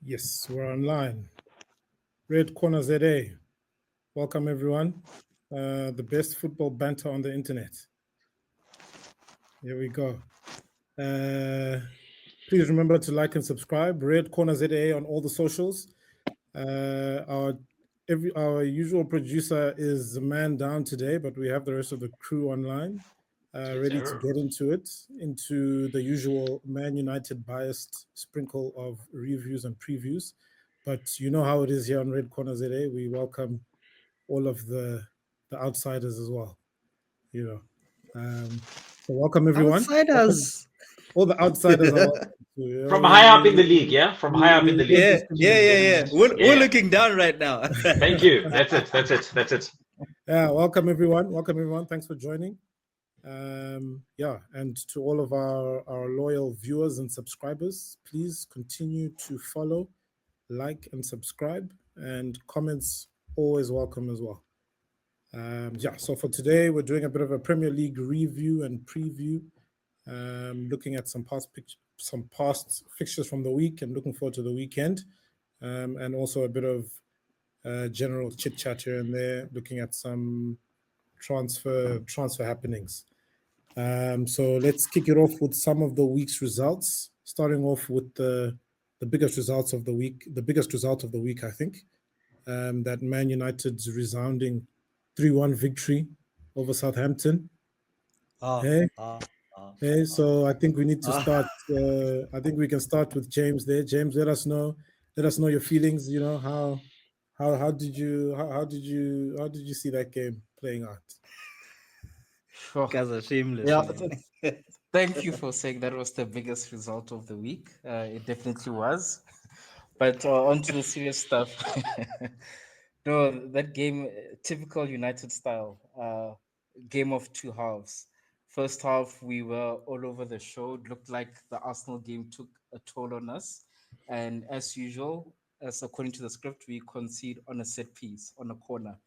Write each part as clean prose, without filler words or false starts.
Yes, we're online. Red Corner ZA. Welcome, everyone. The best football banter on the internet. Here we go. Please remember to like and subscribe. Red Corner ZA on all the socials. Our usual producer is a man down today, but we have the rest of the crew online, ready to get into the usual Man United biased sprinkle of reviews and previews. But you know how it is here on Red Corner ZA. We welcome all of the outsiders as well. So welcome everyone. Outsiders. All the outsiders are from high up in the league, yeah? From high up in the league. Yeah. We're looking down right now. Thank you. That's it. Yeah, welcome everyone. Thanks for joining. And to all of our loyal viewers and subscribers, please continue to follow, like, and subscribe, and comments always welcome as well. So for today, we're doing a bit of a Premier League review and preview, looking at some past fixtures from the week and looking forward to the weekend, and also a bit of general chit chat here and there, looking at some transfer happenings. So let's kick it off with some of the week's results, starting off with the biggest results of the week. The biggest result of the week, I think, that Man United's resounding 3-1 victory over Southampton. So I think we need to start. I think we can start with James there. James, let us know your feelings. You know, how did you see that game playing out? Sure. Guys are shameless. Yeah, thank you for saying that was the biggest result of the week. It definitely was. But on to the serious stuff. No, that game, typical United style, game of two halves. First half, we were all over the show. It looked like the Arsenal game took a toll on us. And as usual, as according to the script, we concede on a set piece, on a corner.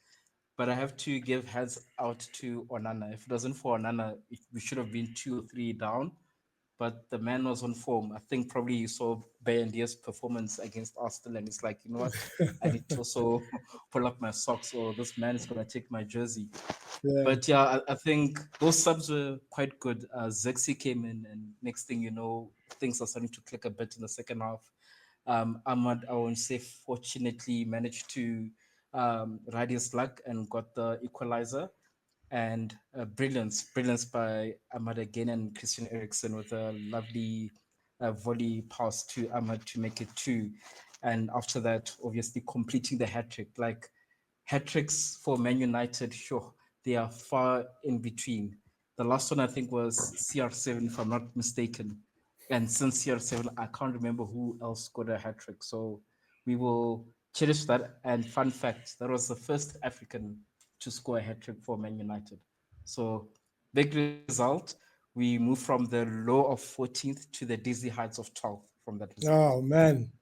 But I have to give hands out to Onana. If it wasn't for Onana, we should have been 2 or 3 down. But the man was on form. I think probably you saw Bayendia's performance against Arsenal, and it's like, you know what? I need to also pull up my socks, or this man is going to take my jersey. Yeah. But yeah, I think those subs were quite good. Zexi came in, and next thing you know, things are starting to click a bit in the second half. Ahmad, I won't say, fortunately managed to ride his luck and got the equalizer. And brilliance by Ahmad again and Christian Eriksen with a lovely volley pass to Ahmad to make it 2. And after that, obviously completing the hat-trick. Like, hat-tricks for Man United, sure, they are far in between. The last one, I think, was CR7, if I'm not mistaken. And since CR7, I can't remember who else got a hat-trick. So we will cherish that. And fun fact, that was the first African to score a hat-trick for Man United. So big result. We move from the low of 14th to the dizzy heights of 12th from that result. Oh man,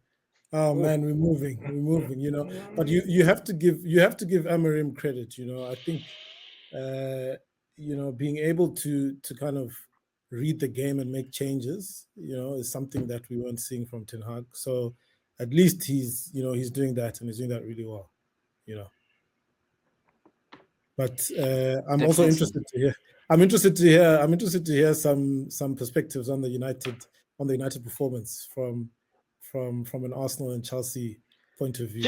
we're moving. You know, but you have to give Amarim credit. You know, I think being able to kind of read the game and make changes, is something that we weren't seeing from Ten Hag. So at least he's doing that, and he's doing that really well. But I'm also interested to hear. I'm interested to hear some perspectives on the United performance from an Arsenal and Chelsea point of view.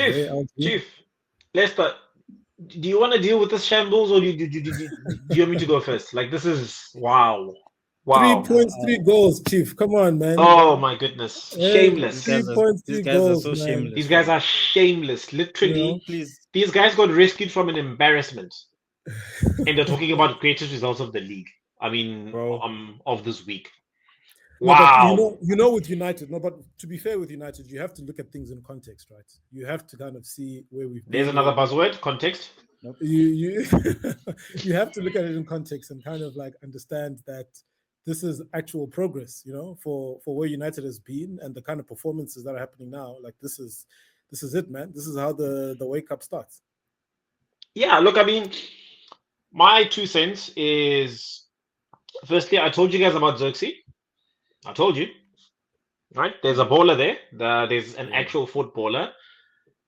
Chief, Lesta, do you want to deal with this shambles, or do you want me to go first? Like, this is wow. 3 points, 3 goals, Chief. Come on, man. Oh my goodness, shameless. 3 points, 3 goals. So shameless. These guys are shameless. Literally, these guys got rescued from an embarrassment. And they're talking about greatest results of the league. I mean, of this week. Wow. No, but with United, but to be fair with United, you have to look at things in context, right? You have to kind of see where we've been. There's another buzzword, context. You you have to look at it in context and kind of like understand that this is actual progress, for where United has been and the kind of performances that are happening now. Like, this is it, man. This is how the wake up starts. Yeah, look, I mean, my 2 cents is, firstly, I told you guys about Xerxes. I told you. Right? There's a bowler there. There's an actual footballer.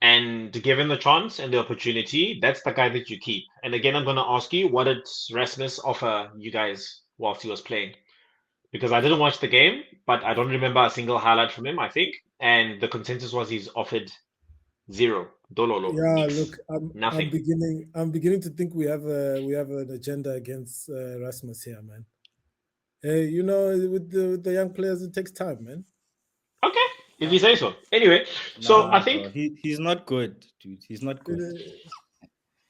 And given the chance and the opportunity, that's the guy that you keep. And again, I'm going to ask you, what did Rasmus offer you guys whilst he was playing? Because I didn't watch the game, but I don't remember a single highlight from him, I think. And the consensus was he's offered zero. Dololo. Yeah, Nix, look, nothing. I'm beginning to think we have an agenda against Rasmus here, man. Hey, with the young players, it takes time, man. Okay, if you say so. Anyway, so I think he's not good, dude. He's not good.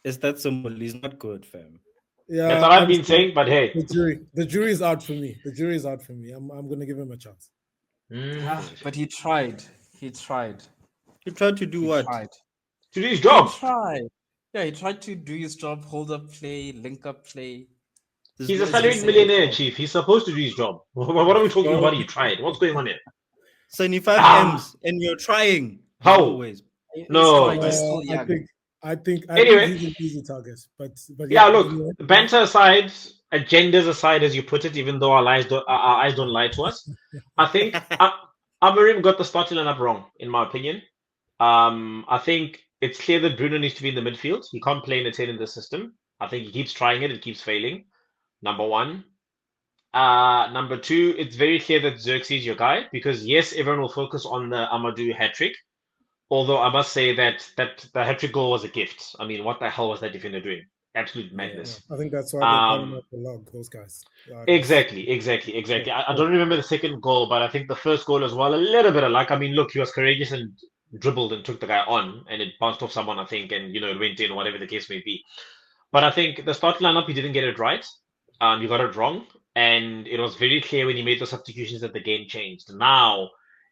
It's that simple. He's not good, fam. Yeah, that's what I've been saying. But hey, the jury is out for me. The jury is out for me. I'm gonna give him a chance. But he tried. He tried. He tried to do what? Tried. To do his job. He tried. Yeah, he tried to do his job, hold up play, link up play. He's a salaried millionaire, chief. He's supposed to do his job. What are we talking about? He tried. What's going on here? 75 M's, and you're trying. How? Always. No. I think anyway, he's an easy target. But yeah, look, banter aside, agendas aside, as you put it, even though our eyes don't lie to us, I think Amorim got the starting lineup wrong, in my opinion. I think it's clear that Bruno needs to be in the midfield. He can't play in a 10 in the system. I think he keeps trying it keeps failing. Number one. Number two, it's very clear that Xerxes is your guy, because yes, everyone will focus on the Amadou hat-trick. Although I must say that the hat-trick goal was a gift. I mean, what the hell was that defender doing? Absolute madness. Yeah. I think that's why they call him up the log, those guys. Exactly. I don't remember the second goal, but I think the first goal as well, a little bit of luck. I mean, look, he was courageous and dribbled and took the guy on, and it bounced off someone, I think, and it went in, whatever the case may be. But I think the start lineup, he didn't get it right. You got it wrong, and it was very clear when he made the substitutions that the game changed. Now,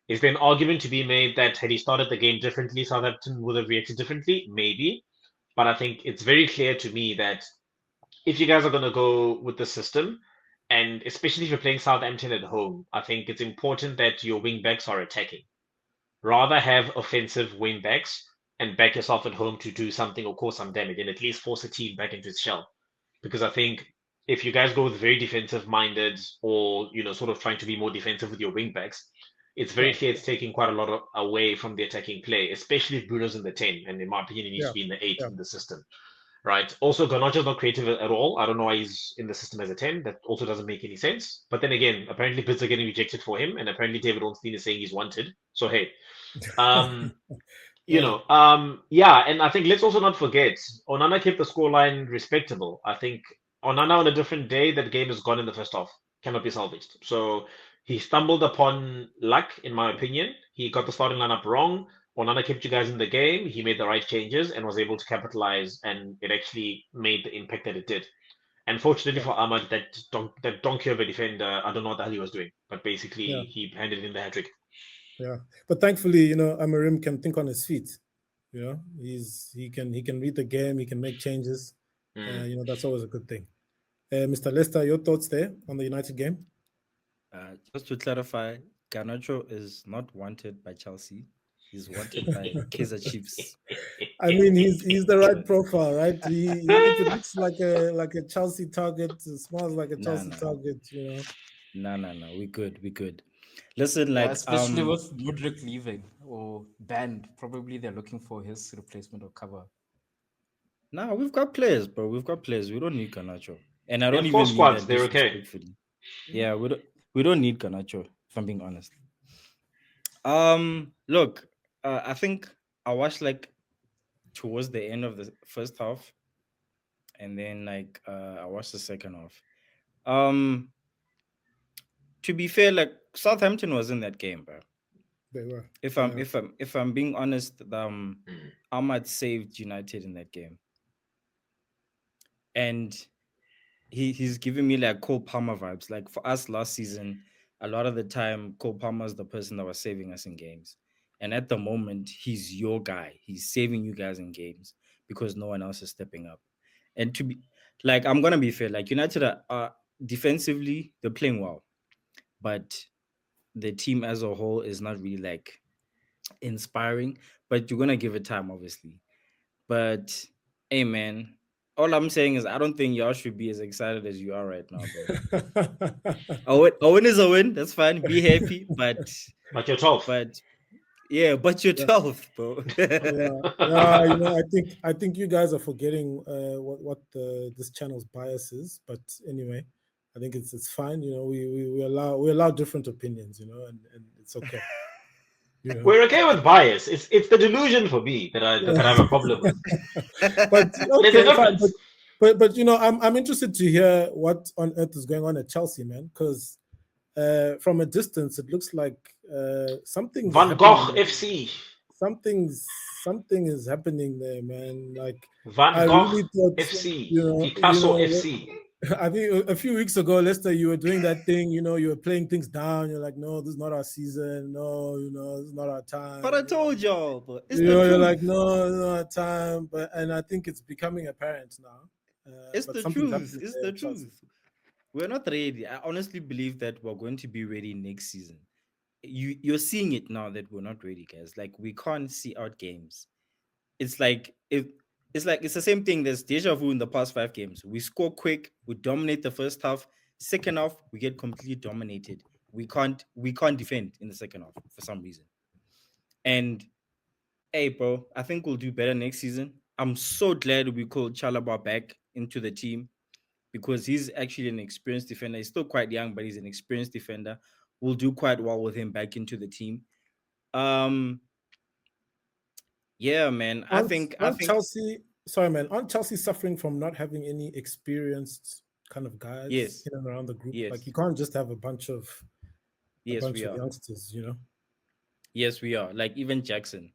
is there an argument to be made that had he started the game differently, Southampton would have reacted differently? Maybe. But I think it's very clear to me that if you guys are going to go with the system, and especially if you're playing Southampton at home, I think it's important that your wing backs are attacking. Rather have offensive wing backs and back yourself at home to do something or cause some damage, and at least force a team back into its shell. Because I think if you guys go with very defensive minded, or sort of trying to be more defensive with your wing backs, it's very clear it's taking quite a lot away from the attacking play, especially if Bruno's in the 10. And in my opinion, he needs to be in the 8 in the system. Right. Also, Garnacho's not creative at all. I don't know why he's in the system as a 10. That also doesn't make any sense. But then again, apparently bids are getting rejected for him, and apparently David Ornstein is saying he's wanted. So hey, and I think let's also not forget, Onana kept the scoreline respectable. I think Onana on a different day, that game is gone in the first half. Cannot be salvaged. So he stumbled upon luck, in my opinion. He got the starting lineup wrong. Onana kept you guys in the game. He made the right changes and was able to capitalize, and it actually made the impact that it did. And fortunately for Ahmad, that donkey of a defender, I don't know what the hell he was doing, but basically he handed in the hat-trick. Yeah, but thankfully, Amorim can think on his feet. He can read the game. He can make changes. That's always a good thing. Mr. Lesta, your thoughts there on the United game? Just to clarify, Garnacho is not wanted by Chelsea. He's wanted by Kaizer Chiefs. I mean, he's the right profile, right? If it looks like a Chelsea target, it smells like a Chelsea target, No. We good. Listen, especially with Mudryk leaving or banned, probably they're looking for his replacement or cover. No, we've got players, bro. We've got players. We don't need Garnacho, and I don't even four mean squads. that They're okay. Yeah, we don't need Garnacho, if I'm being honest. Look, I think I watched towards the end of the first half, and then I watched the second half. To be fair, Southampton was in that game, bro. They were. If I'm being honest, Ahmad saved United in that game, and he's giving me Cole Palmer vibes. Like for us last season, a lot of the time Cole Palmer is the person that was saving us in games, and at the moment he's your guy. He's saving you guys in games because no one else is stepping up. And to be I'm gonna be fair. United are defensively, they're playing well, but the team as a whole is not really inspiring. But you're gonna give it time, obviously. But hey, man, All I'm saying is I don't think y'all should be as excited as you are right now, bro. A win is a win. That's fine. Be happy, but you're 12th. But yeah, but you're 12th, bro. Yeah, you know, I think you guys are forgetting what this channel's bias is. But anyway, I think it's fine. You know, we allow different opinions. You know, and it's okay. You know? We're okay with bias. It's the delusion for me that I have a problem with. But okay, fine. But you know, I'm interested to hear what on earth is going on at Chelsea, man. Because from a distance, it looks like something. Van Gogh FC. Something is happening there, man. Like Van Gogh FC, Picasso FC. I think a few weeks ago, Lester, you were doing that thing. You know, you were playing things down. You're like, no, this is not our season. No, you know, this is not our time. But I told y'all, but you're like, no, it's not our time. And I think it's becoming apparent now. It's the truth. It's the truth. We're not ready. I honestly believe that we're going to be ready next season. You're seeing it now that we're not ready, guys. Like, we can't see out games. It's like it's the same thing. There's deja vu in the past 5 games. We score quick, we dominate the first half. Second half, we get completely dominated. We can't defend in the second half for some reason. And hey, bro, I think we'll do better next season. I'm so glad we called Chalobah back into the team because he's actually an experienced defender. He's still quite young, but he's an experienced defender. We'll do quite well with him back into the team. Yeah, man. I think Chelsea. Sorry, man. Aren't Chelsea suffering from not having any experienced kind of guys in and around the group? Yes. Like, you can't just have a bunch of youngsters, you know? Yes, we are. Like, even Jackson.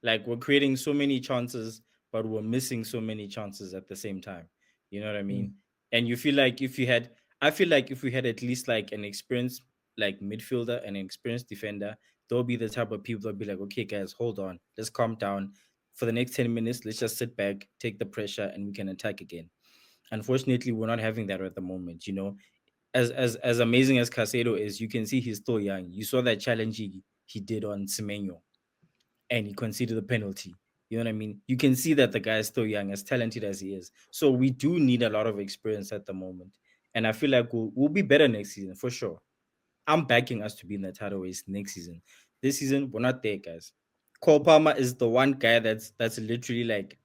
Like, we're creating so many chances, but we're missing so many chances at the same time. You know what I mean? And you feel like if we had at least like an experienced like midfielder and an experienced defender, they'll be the type of people that'll be like, okay, guys, hold on, let's calm down. For the next 10 minutes, let's just sit back, take the pressure, and we can attack again. Unfortunately, we're not having that at the moment. You know, as amazing as Caicedo is, you can see he's still young. You saw that challenge he did on Semenyo, and he conceded the penalty. You know what I mean? You can see that the guy is still young, as talented as he is. So we do need a lot of experience at the moment. And I feel like we'll be better next season, for sure. I'm backing us to be in the title race next season. This season, we're not there, guys. Cole Palmer is the one guy that's literally like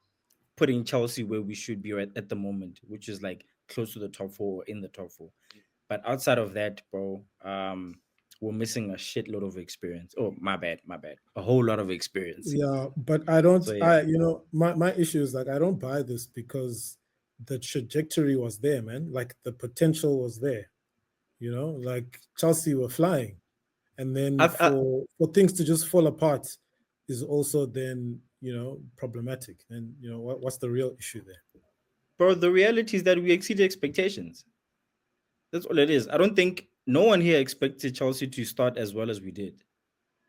putting Chelsea where we should be at the moment, which is like close to the top 4 or in the top 4. But outside of that, bro, we're missing a shitload of experience. Oh, my bad. A whole lot of experience. Yeah, but I don't. So, yeah. You know, my issue is like I don't buy this because the trajectory was there, man. Like the potential was there. You know, like Chelsea were flying, and then for things to just fall apart is also then, you know, problematic. And you know what's the real issue there, bro? The reality is that we exceeded expectations. That's all it is. I don't think no one here expected Chelsea to start as well as we did.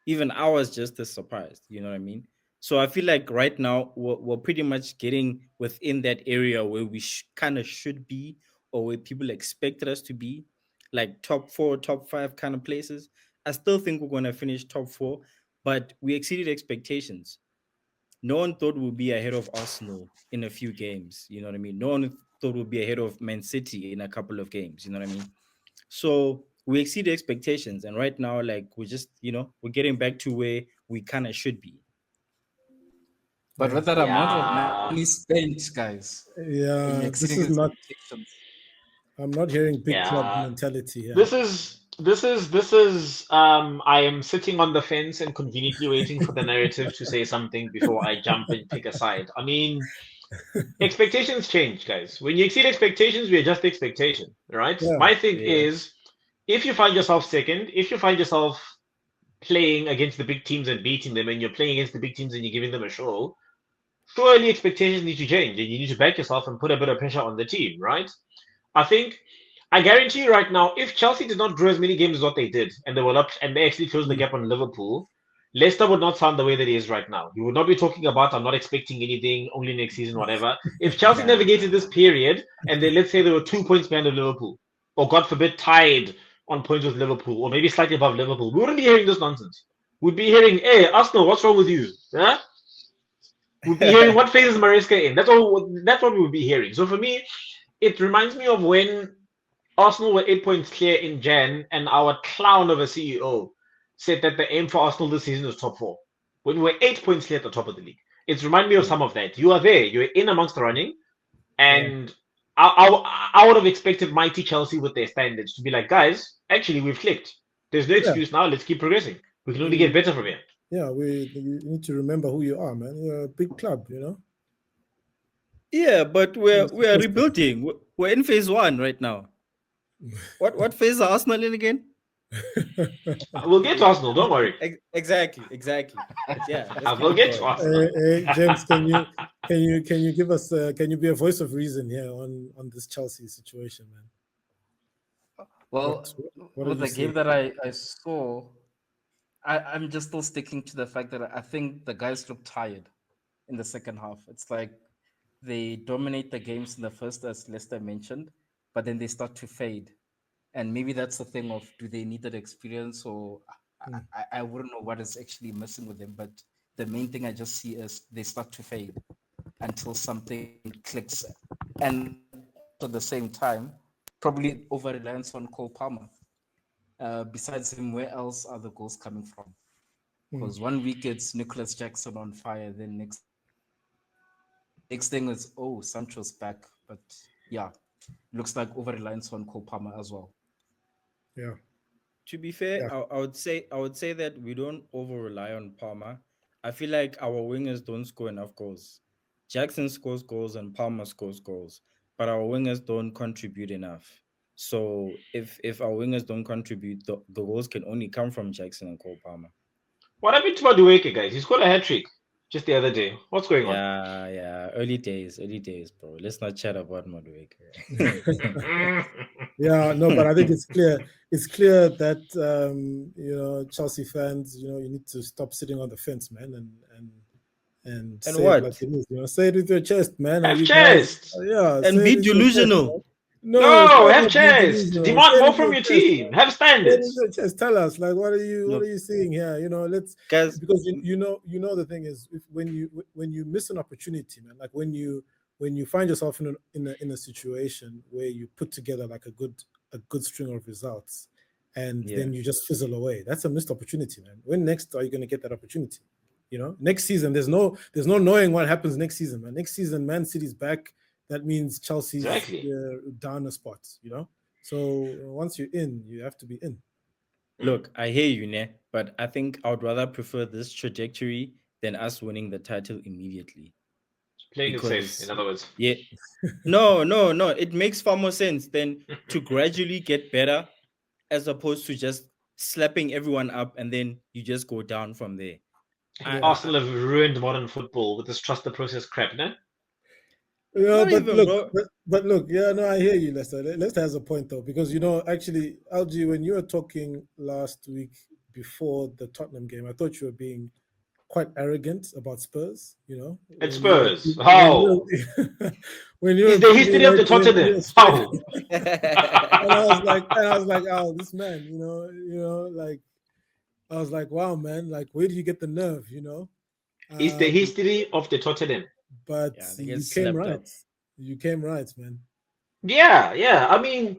Even I was just as surprised. You know what I mean? So I feel like right now we're pretty much getting within that area where we kind of should be, or where people expected us to be, like top 4, top 5 kind of places. I still think we're going to finish top 4, but we exceeded expectations. No one thought we'd be ahead of Arsenal in a few games. You know what I mean? No one thought we'd be ahead of Man City in a couple of games. You know what I mean? So we exceeded expectations. And right now, like, we're just, you know, we're getting back to where we kind of should be. But with that amount of money spent, guys. Yeah, this is not. I'm not hearing big club mentality here. This is. I am sitting on the fence and conveniently waiting for the narrative to say something before I jump and pick a side. I mean, expectations change, guys. When you exceed expectations, we adjust expectation, right? Yeah, my thing is, if you find yourself second, if you find yourself playing against the big teams and beating them, and you're playing against the big teams and you're giving them a show, surely expectations need to change, and you need to back yourself and put a bit of pressure on the team, right? I guarantee you right now, if Chelsea did not draw as many games as what they did, and they were up, and they actually closed the gap on Liverpool, Leicester would not sound the way that he is right now. You would not be talking about, I'm not expecting anything, only next season, whatever. If Chelsea navigated this period, and then let's say they were 2 points behind of Liverpool, or God forbid, tied on points with Liverpool, or maybe slightly above Liverpool, we wouldn't be hearing this nonsense. We'd be hearing, hey, Arsenal, what's wrong with you? Yeah? We'll be hearing what phase is Maresca in. That's what we will be hearing. So for me, it reminds me of when Arsenal were 8 points clear in Jan, and our clown of a CEO said that the aim for Arsenal this season is top 4. When we were 8 points clear at the top of the league. It's reminded me of some of that. You are there. You're in amongst the running. And I would have expected mighty Chelsea with their standards to be like, guys, actually, we've clicked. There's no excuse now. Let's keep progressing. We can only get better from here. Yeah, you need to remember who you are, man. You're a big club, you know? Yeah, but we're rebuilding. We're in phase 1 right now. What phase are Arsenal in again? We'll get to Arsenal, don't worry. Exactly. Yeah, we'll get to Arsenal. James, can you give us can you be a voice of reason here on this Chelsea situation, man? Well, with the game that I saw, I'm just still sticking to the fact that I think the guys look tired in the second half. It's like they dominate the games in the first, as Lester mentioned, but then they start to fade. And maybe that's the thing of, do they need that experience, or I wouldn't know what is actually missing with them. But the main thing I just see is they start to fade until something clicks. And at the same time, probably over-reliance on Cole Palmer. Besides him, where else are the goals coming from? Because 1 week it's Nicholas Jackson on fire, then next thing is, Sancho's back. But yeah, looks like over-reliance on Cole Palmer as well. Yeah. To be fair, yeah. I would say that we don't over-rely on Palmer. I feel like our wingers don't score enough goals. Jackson scores goals and Palmer scores goals, but our wingers don't contribute enough. So if our wingers don't contribute, the goals can only come from Jackson and Cole Palmer. What happened to Madueke, guys? He scored a hat-trick just the other day. What's going on? Yeah. Early days, bro. Let's not chat about Madueke. Yeah, no, but I think it's clear. It's clear that Chelsea fans, you need to stop sitting on the fence, man, and say what? It like it is, say it with your chest, man. Have chest. And be delusional. No, have chest. Demand more from your team. Have standards. Just tell us, like, what are you seeing here? Let's, because you know the thing is, when you miss an opportunity, man, like when you find yourself in a situation where you put together like a good string of results, and then you just fizzle away. That's a missed opportunity, man. When next are you going to get that opportunity? Next season, there's no knowing what happens next season, man. Next season, Man City's back. That means Chelsea's down a spot, So once you're in, you have to be in. Look, I hear you, Ne, but I think I would rather prefer this trajectory than us winning the title immediately. Playing it safe, in other words. Yeah. No. It makes far more sense than to gradually get better, as opposed to just slapping everyone up and then you just go down from there. Arsenal have ruined modern football with this trust the process crap, no? Yeah, but look, I hear you, Lester. Lester has a point though, because actually, LG, when you were talking last week before the Tottenham game, I thought you were being quite arrogant about Spurs. It's Spurs. How? When you it's the history of the Tottenham. How? And I was like, oh, this man, like, I was like, wow, man, like, where do you get the nerve? It's the history of the Tottenham. But you came right. Up. You came right, man. Yeah. I mean,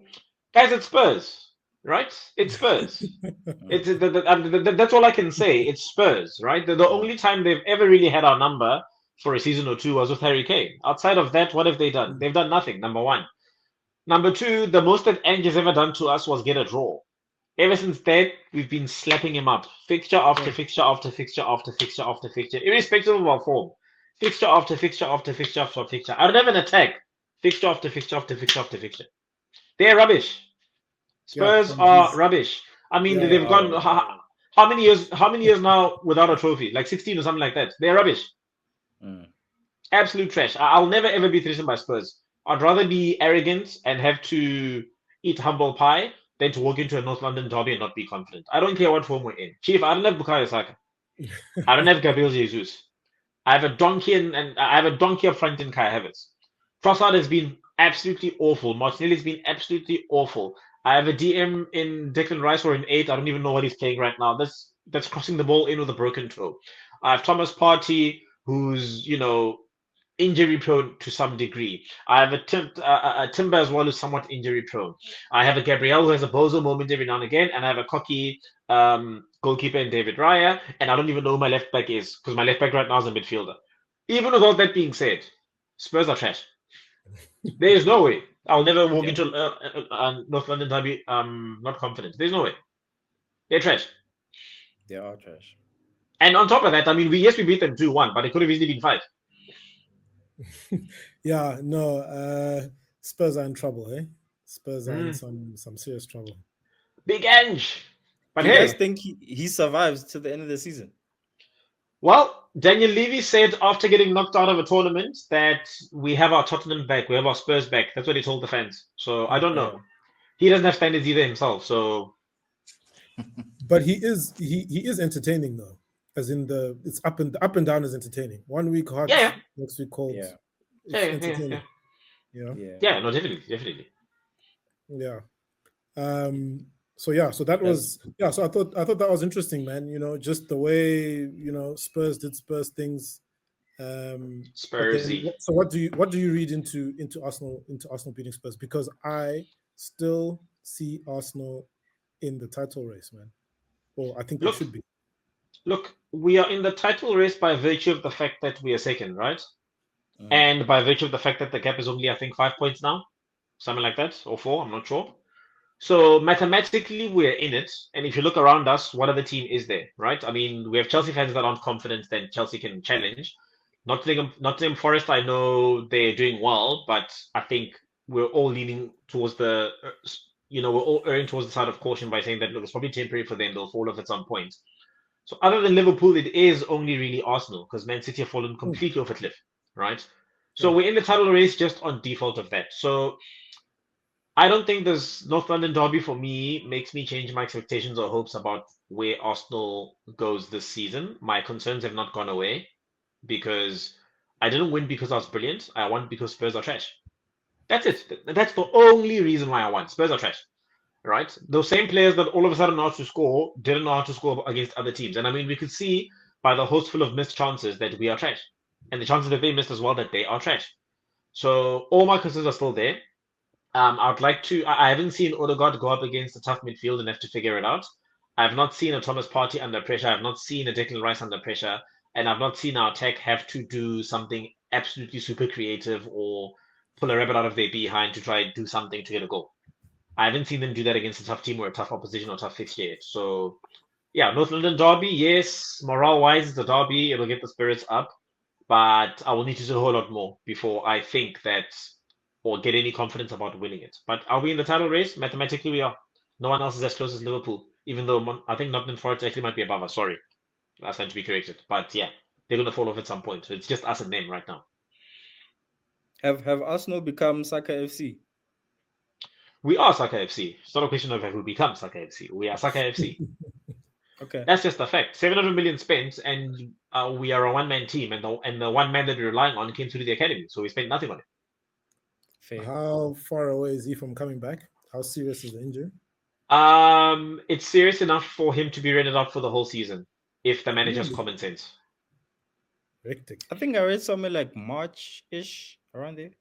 guys, it's Spurs, right? It's Spurs. That's all I can say. It's Spurs, right? The only time they've ever really had our number for a season or two was with Harry Kane. Outside of that, what have they done? They've done nothing, number one. Number two, the most that Ange has ever done to us was get a draw. Ever since that, we've been slapping him up. Fixture after fixture after fixture after fixture after fixture, irrespective of our form. Fixture after fixture after fixture after fixture. I don't have an attack. Fixture after fixture after fixture after fixture. They're rubbish. Spurs are rubbish. I mean, they've gone how many years now without a trophy? Like 16 or something like that. They're rubbish. Absolute trash. I'll never ever be threatened by Spurs. I'd rather be arrogant and have to eat humble pie than to walk into a North London derby and not be confident. I don't care what form we're in. Chief, I don't have Bukayo Saka. I don't have Gabriel Jesus. I have a donkey up front in Kai Havertz. Trossard has been absolutely awful. Martinelli's been absolutely awful. I have a DM in Declan Rice or in 8. I don't even know what he's playing right now. That's crossing the ball in with a broken toe. I have Thomas Partey, who's, injury prone to some degree. I have a Timber as well who's somewhat injury prone. I have a Gabriel who has a bozo moment every now and again, and I have a cocky goalkeeper in David Raya, and I don't even know who my left back is because my left back right now is a midfielder. Even with all that being said, Spurs are trash. There is no way. I'll never walk into North London derby not confident. There's no way. They're trash. They are trash. And on top of that, I mean, we beat them 2-1, but it could have easily been 5. Yeah, no, Spurs are in trouble, eh? Spurs are in some serious trouble. Big Ange. But do you guys think he survives to the end of the season? Well, Daniel Levy said after getting knocked out of a tournament that we have our Tottenham back, we have our Spurs back. That's what he told the fans. So I don't know. He doesn't have standards either himself. So, but he is entertaining though. As in it's up and down is entertaining. 1 week hot, next week cold. Yeah, no, definitely. Yeah. So that was So I thought that was interesting, man. Just the way Spurs did Spurs things. Spursy. So what do you read into Arsenal beating Spurs? Because I still see Arsenal in the title race, man. Or I think they should be. Look, we are in the title race by virtue of the fact that we are second, right? And by virtue of the fact that the gap is only, I think, 5 points now, something like that, or 4, I'm not sure. So mathematically, we're in it. And if you look around us, what other team is there, right? I mean, we have Chelsea fans that aren't confident that Chelsea can challenge. Nottingham Forest, I know they're doing well, but I think we're all leaning towards we're all erring towards the side of caution by saying that, look, it's probably temporary for them. They'll fall off at some point. So other than Liverpool, it is only really Arsenal because Man City have fallen completely off a cliff, right? So we're in the title race just on default of that. So I don't think this North London derby for me makes me change my expectations or hopes about where Arsenal goes this season. My concerns have not gone away because I didn't win because I was brilliant. I won because Spurs are trash. That's it. That's the only reason why I won. Spurs are trash. Right? Those same players that all of a sudden know how to score didn't know how to score against other teams. And I mean, we could see by the host full of missed chances that we are trash. And the chances that they missed as well that they are trash. So all my concerns are still there. I haven't seen Odegaard go up against a tough midfield and have to figure it out. I have not seen a Thomas Partey under pressure. I have not seen a Declan Rice under pressure. And I've not seen our attack have to do something absolutely super creative or pull a rabbit out of their behind to try and do something to get a goal. I haven't seen them do that against a tough team or a tough opposition or tough fixture yet. So, yeah, North London derby, yes, morale-wise, it's a derby. It'll get the spirits up. But I will need to do a whole lot more before I think that or get any confidence about winning it. But are we in the title race? Mathematically, we are. No one else is as close as Liverpool, even though I think Nottingham Forest actually might be above us. Sorry. That's time to be corrected. But, yeah, they're going to fall off at some point. So it's just us and them right now. Have Arsenal become Saka FC? We are Saka FC. It's not a question of who becomes Saka FC. We are Saka FC. Okay. That's just a fact. 700 million spent, and we are a one-man team, and the one man that we're relying on came through the academy, so we spent nothing on it. Fair. How far away is he from coming back? How serious is the injury? It's serious enough for him to be rented out for the whole season, if the manager has common sense. Hectic. I think I read somewhere like March-ish, around there.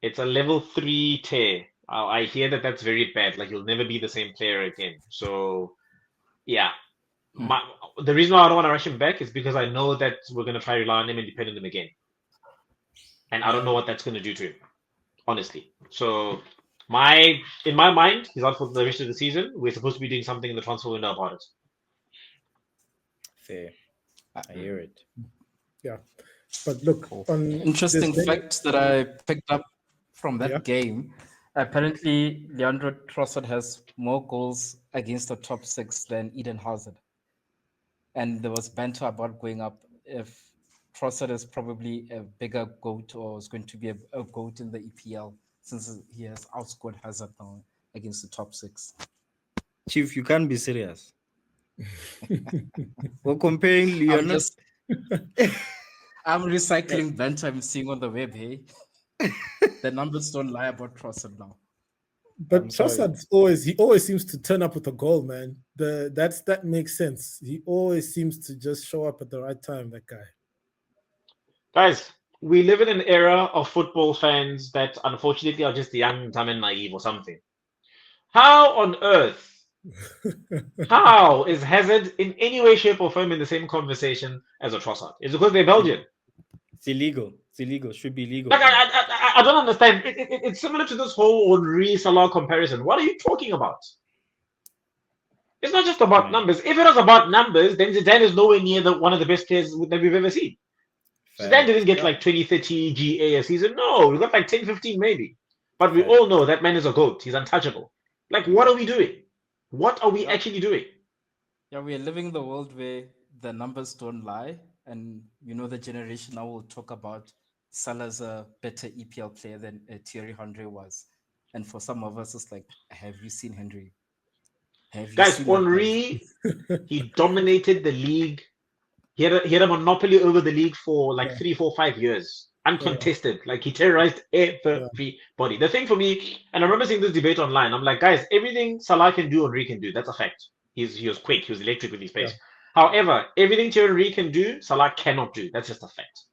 It's a level 3 tear. I hear that that's very bad. Like, you'll never be the same player again. So, yeah. The reason why I don't want to rush him back is because I know that we're going to try to rely on him and depend on him again. And I don't know what that's going to do to him, honestly. So, in my mind, he's out for the rest of the season. We're supposed to be doing something in the transfer window about it. Fair. I hear it. Yeah. But look, interesting fact that I picked up from that game. Apparently, Leandro Trossard has more goals against the top 6 than Eden Hazard. And there was banter about going up if Trossard is probably a bigger GOAT or is going to be a GOAT in the EPL since he has outscored Hazard now against the top 6. Chief, you can't be serious. We're comparing Leandro. I'm recycling banter I'm seeing on the web, hey? The numbers don't lie about Trossard now. But Trossard always seems to turn up with a goal, man. That makes sense. He always seems to just show up at the right time, that guy. Guys, we live in an era of football fans that unfortunately are just young, dumb, and naive or something. How on earth, how is Hazard in any way, shape, or form in the same conversation as a Trossard? Is it because they're Belgian? It's illegal. It's illegal. Should be legal. Like, I don't understand. It's similar to this whole Henry Salah comparison. What are you talking about? It's not just about numbers. If it was about numbers, then Zidane is nowhere near one of the best players that we've ever seen. Zidane didn't get like 20, 30 GA a season. No, we got like 10, 15 maybe. But we all know that man is a GOAT. He's untouchable. Like, what are we doing? What are we actually doing? Yeah, we are living in the world where the numbers don't lie. And, the generation now will talk about Salah's a better EPL player than Thierry Henry was. And for some of us, it's like, have you seen Henry? Guys, Henry, he dominated the league. He had a monopoly over the league for like 3, 4, 5 years. Uncontested. Like, he terrorized everybody. The thing for me, and I remember seeing this debate online, I'm like, guys, everything Salah can do, Henry can do. That's a fact. He was quick. He was electric with his pace. However, everything Thierry Henry can do, Salah cannot do. That's just a fact.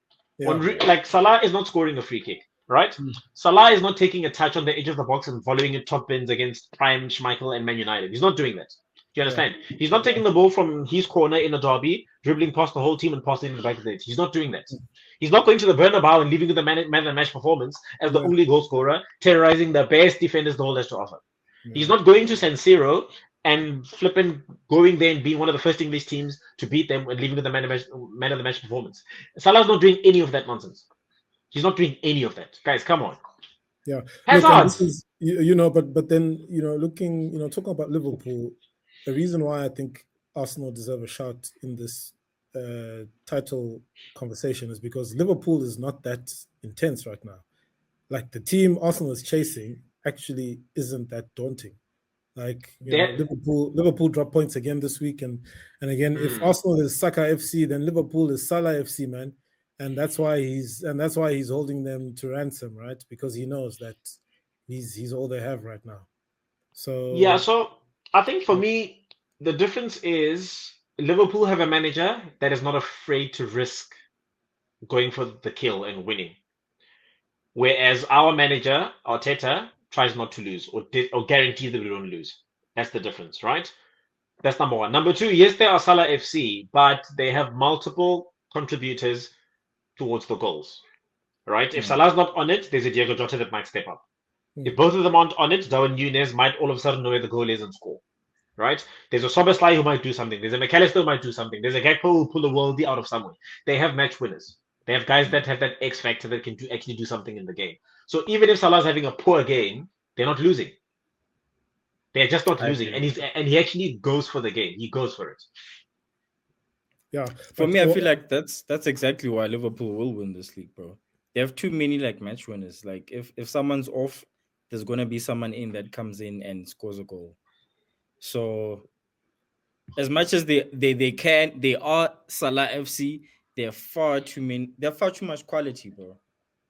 Like, Salah is not scoring a free kick, right? Salah is not taking a touch on the edge of the box and following it top bins against Prime, Schmeichel, and Man United. He's not doing that. Do you understand? He's not taking the ball from his corner in a derby, dribbling past the whole team and passing it in the back of the net. He's not doing that. He's not going to the Bernabeu and leaving with the man of the match performance as the only goal scorer, terrorizing the best defenders the world has to offer. He's not going to San Siro and going there and being one of the first English teams to beat them and leaving with the man of the match performance. Salah's not doing any of that nonsense. He's not doing any of that. Guys, come on. Yeah. Hazard. This is, but then, looking, talking about Liverpool, the reason why I think Arsenal deserve a shout in this title conversation is because Liverpool is not that intense right now. Like, the team Arsenal is chasing actually isn't that daunting. Like, Liverpool dropped points again this week, and again, if Arsenal is Saka FC, then Liverpool is Salah FC, man, and that's why he's holding them to ransom, right? Because he knows that he's all they have right now. So I think for me, the difference is Liverpool have a manager that is not afraid to risk going for the kill and winning. Whereas our manager, Arteta, tries not to lose or guarantees that we don't lose. That's the difference, right? That's number one. Number two, yes, they are Salah FC, but they have multiple contributors towards the goals, right? If Salah's not on it, there's a Diego Jota that might step up. If both of them aren't on it, Darwin Núñez might all of a sudden know where the goal is and score, right? There's a Szoboszlai who might do something. There's a McAllister who might do something. There's a Gakpo who will pull a worldie out of somewhere. They have match winners. They have guys that have that X factor that can actually do something in the game. So even if Salah's having a poor game, they're not losing. They're just not losing. And he actually goes for the game. He goes for it. Yeah. For me, I feel like that's exactly why Liverpool will win this league, bro. They have too many like match winners. Like if someone's off, there's gonna be someone in that comes in and scores a goal. So as much as they are Salah FC, they're far too much quality, bro,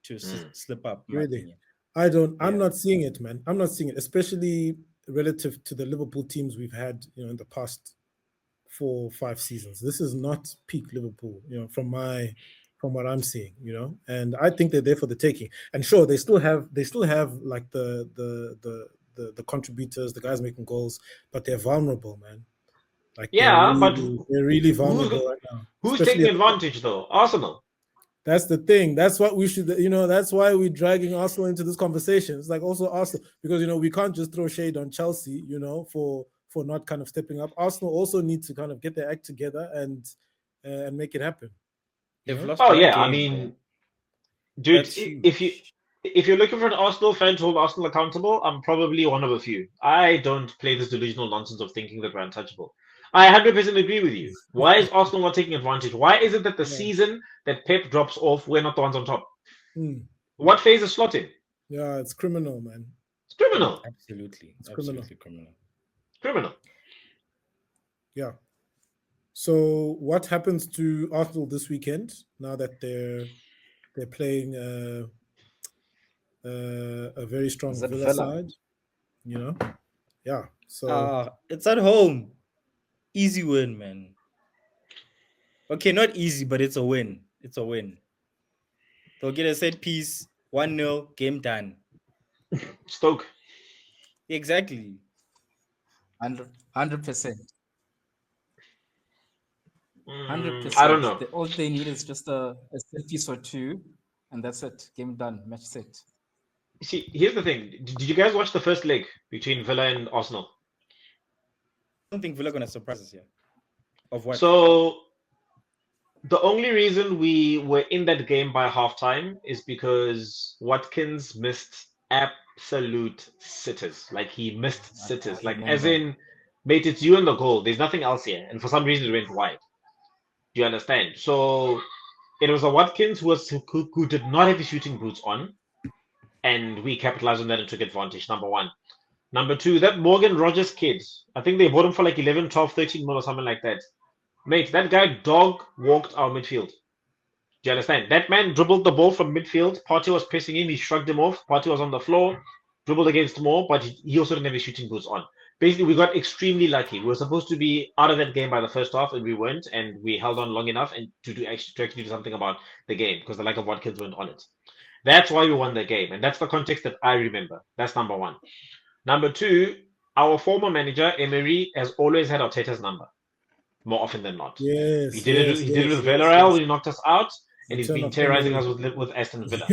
to slip up. Really? I'm not seeing it, man. I'm not seeing it, especially relative to the Liverpool teams we've had, in the past 4 or 5 seasons. This is not peak Liverpool, from what I'm seeing, and I think they're there for the taking. And sure, they still have like the contributors, the guys making goals, but they're vulnerable, man. Like, they're really vulnerable right now. Who's taking advantage though? Arsenal. That's the thing. That's what we should, that's why we're dragging Arsenal into this conversation. It's like also Arsenal, because, we can't just throw shade on Chelsea, for not kind of stepping up. Arsenal also need to kind of get their act together and make it happen. I mean, dude, if you're looking for an Arsenal fan to hold Arsenal accountable, I'm probably one of a few. I don't play this delusional nonsense of thinking that we're untouchable. I 100% agree with you. Why is Arsenal not taking advantage? Why is it that the season that Pep drops off, we're not the ones on top? What phase is Slot in? Yeah, it's criminal, man. It's criminal. Absolutely. It's absolutely criminal. Yeah. So what happens to Arsenal this weekend now that they're playing a very strong Villa side? Yeah. So it's at home. Easy win, man. Okay, not easy, but it's a win. It's a win. They'll get a set piece, 1-0, game done. Stoke. Exactly. 100%. 100%. I don't know. All they need is just a set piece or two, and that's it. Game done. Match set. See, here's the thing. Did you guys watch the first leg between Villa and Arsenal? I don't think Villa are going to surprise us here. Of what? So, the only reason we were in that game by halftime is because Watkins missed absolute sitters. Like, he missed sitters. Like, as in, mate, it's you and the goal. There's nothing else here. And for some reason, it went wide. Do you understand? So, it was a Watkins who did not have his shooting boots on. And we capitalized on that and took advantage, number one. Number two, that Morgan Rogers kid, I think they bought him for like 11, 12, 13 mil or something like that. Mate, that guy dog walked our midfield. Do you understand? That man dribbled the ball from midfield. Partey was pressing him. He shrugged him off. Partey was on the floor, dribbled against more, but he also didn't have his shooting boots on. Basically, we got extremely lucky. We were supposed to be out of that game by the first half, and we weren't, and we held on long enough and to actually do something about the game because the lack of Watkins went on it. That's why we won the game, and that's the context that I remember. That's number one. Number two, our former manager, Emery, has always had Arteta's number, more often than not. Yes, he did it with Villarreal when he knocked us out, and he's been terrorizing us with Aston Villa.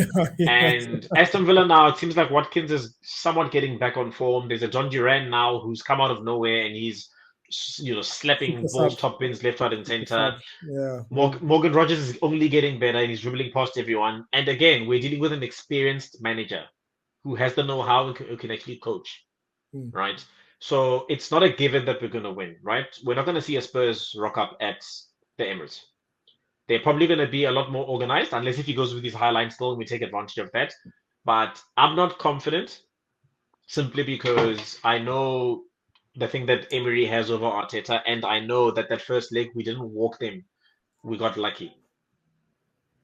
And Aston Villa now, it seems like Watkins is somewhat getting back on form. There's a John Duran now who's come out of nowhere, and he's slapping balls, top bins, left, right, and center. Yeah. Morgan Rogers is only getting better, and he's dribbling past everyone. And again, we're dealing with an experienced manager who has the know-how and who can actually coach, right? So it's not a given that we're going to win, right? We're not going to see a Spurs rock up at the Emirates. They're probably going to be a lot more organized, unless if he goes with his high line still and we take advantage of that. But I'm not confident, simply because I know the thing that Emery has over Arteta, and I know that first leg we didn't walk them. We got lucky.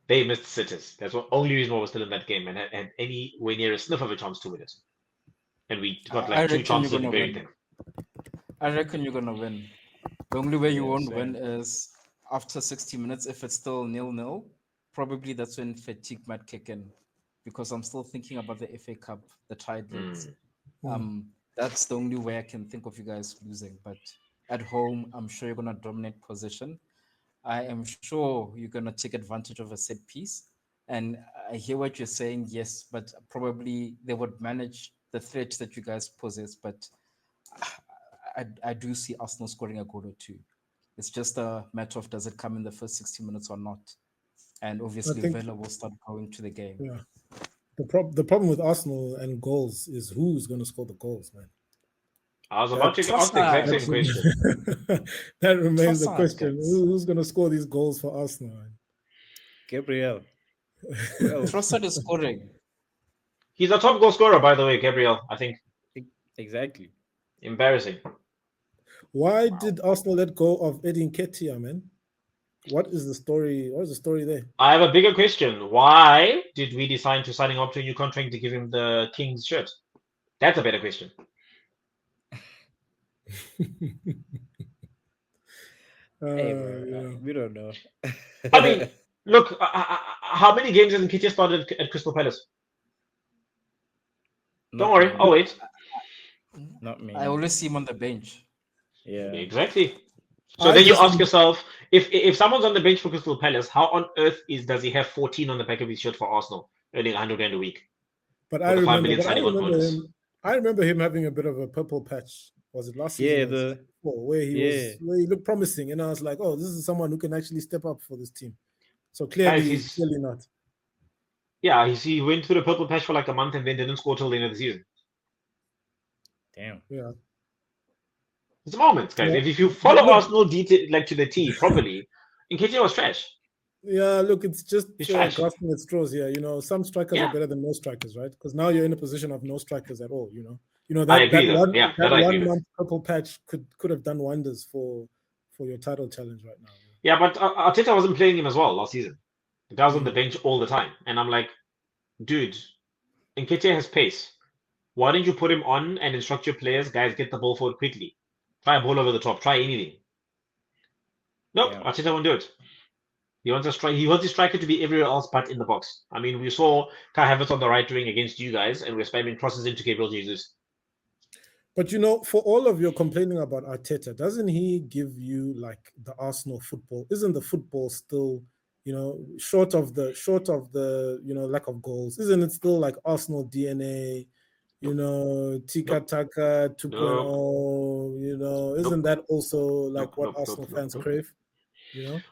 They missed sitters. That's the only reason why we're still in that game and had anywhere near a sniff of a chance to win it. And we got like two chances and buried them. I reckon you're gonna win. The only way you won't win is after 60 minutes. If it's still 0-0, probably that's when fatigue might kick in, because I'm still thinking about the FA Cup, the tied legs. That's the only way I can think of you guys losing. But at home, I'm sure you're gonna dominate possession. I am sure you're gonna take advantage of a set piece. And I hear what you're saying, yes, but probably they would manage the threat that you guys possess. But I do see Arsenal scoring a goal or two. It's just a matter of does it come in the first 60 minutes or not. And obviously Villa will start going to the game. Yeah. The problem with Arsenal and goals is who's going to score the goals, man. I was about to ask the exact same question. That remains the question. Who's going to score these goals for Arsenal, man? Gabriel. Trossard is scoring. He's a top goal scorer, by the way, Gabriel, I think. Exactly. Embarrassing. Why did Arsenal let go of Eddie Nketiah, man? What is the story? What is the story there? I have a bigger question. Why did we decide to sign him up to a new contract to give him the King's shirt? That's a better question. We don't know. I mean, look, how many games has Nketiah started at Crystal Palace? Don't worry, I'll wait. Not me. I always see him on the bench. Yeah, exactly. So then you ask yourself, if someone's on the bench for Crystal Palace, how on earth does he have 14 on the back of his shirt for Arsenal, earning 100 grand a week? But I remember him having a bit of a purple patch. Was it last season? Yeah, where he looked promising, and I was like, oh, this is someone who can actually step up for this team. So clearly, he's clearly not. Yeah, he went through the purple patch for like a month and then didn't score till the end of the season. Damn. Yeah. It's a moment, guys. Yeah. If you follow Arsenal to the T properly, Nketiah was trash. Yeah, look, it's just grasping at straws here. Some strikers are better than no strikers, right? Because now you're in a position of no strikers at all. That 1 month purple patch could have done wonders for your title challenge right now. Yeah, but Arteta wasn't playing him as well last season. The guy was on the bench all the time, and I'm like, dude, Nketiah has pace. Why don't you put him on and instruct your players, guys, get the ball forward quickly. Try a ball over the top. Try anything. Nope, Arteta won't do it. He wants his striker to be everywhere else but in the box. I mean, we saw Kai Havertz on the right wing against you guys, and we're spamming crosses into Gabriel Jesus. But for all of your complaining about Arteta, doesn't he give you like the Arsenal football? Isn't the football still, short of the lack of goals? Isn't it still like Arsenal DNA? Tika Taka 2.0, isn't that also like what Arsenal fans crave?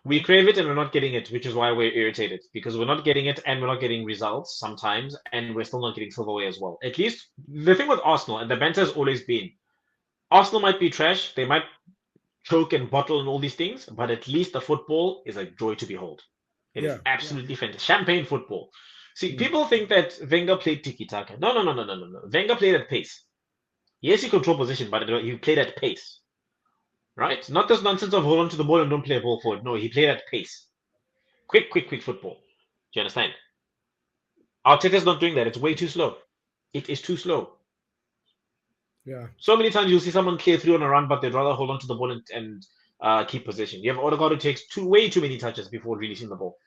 We crave it and we're not getting it, which is why we're irritated, because we're not getting it and we're not getting results sometimes, and we're still not getting silverware as well. At least the thing with Arsenal, and the banter has always been, Arsenal might be trash, they might choke and bottle and all these things, but at least the football is a joy to behold. It is absolutely fantastic. Champagne football. See, people think that Wenger played tiki-taka. No. Wenger played at pace. Yes, he controlled position, but he played at pace. Right? Not this nonsense of hold on to the ball and don't play a ball forward. No, he played at pace. Quick football. Do you understand? Arteta's not doing that. It's way too slow. It is too slow. Yeah. So many times you'll see someone clear through on a run, but they'd rather hold on to the ball and keep position. You have Odegaard who takes way too many touches before releasing the ball.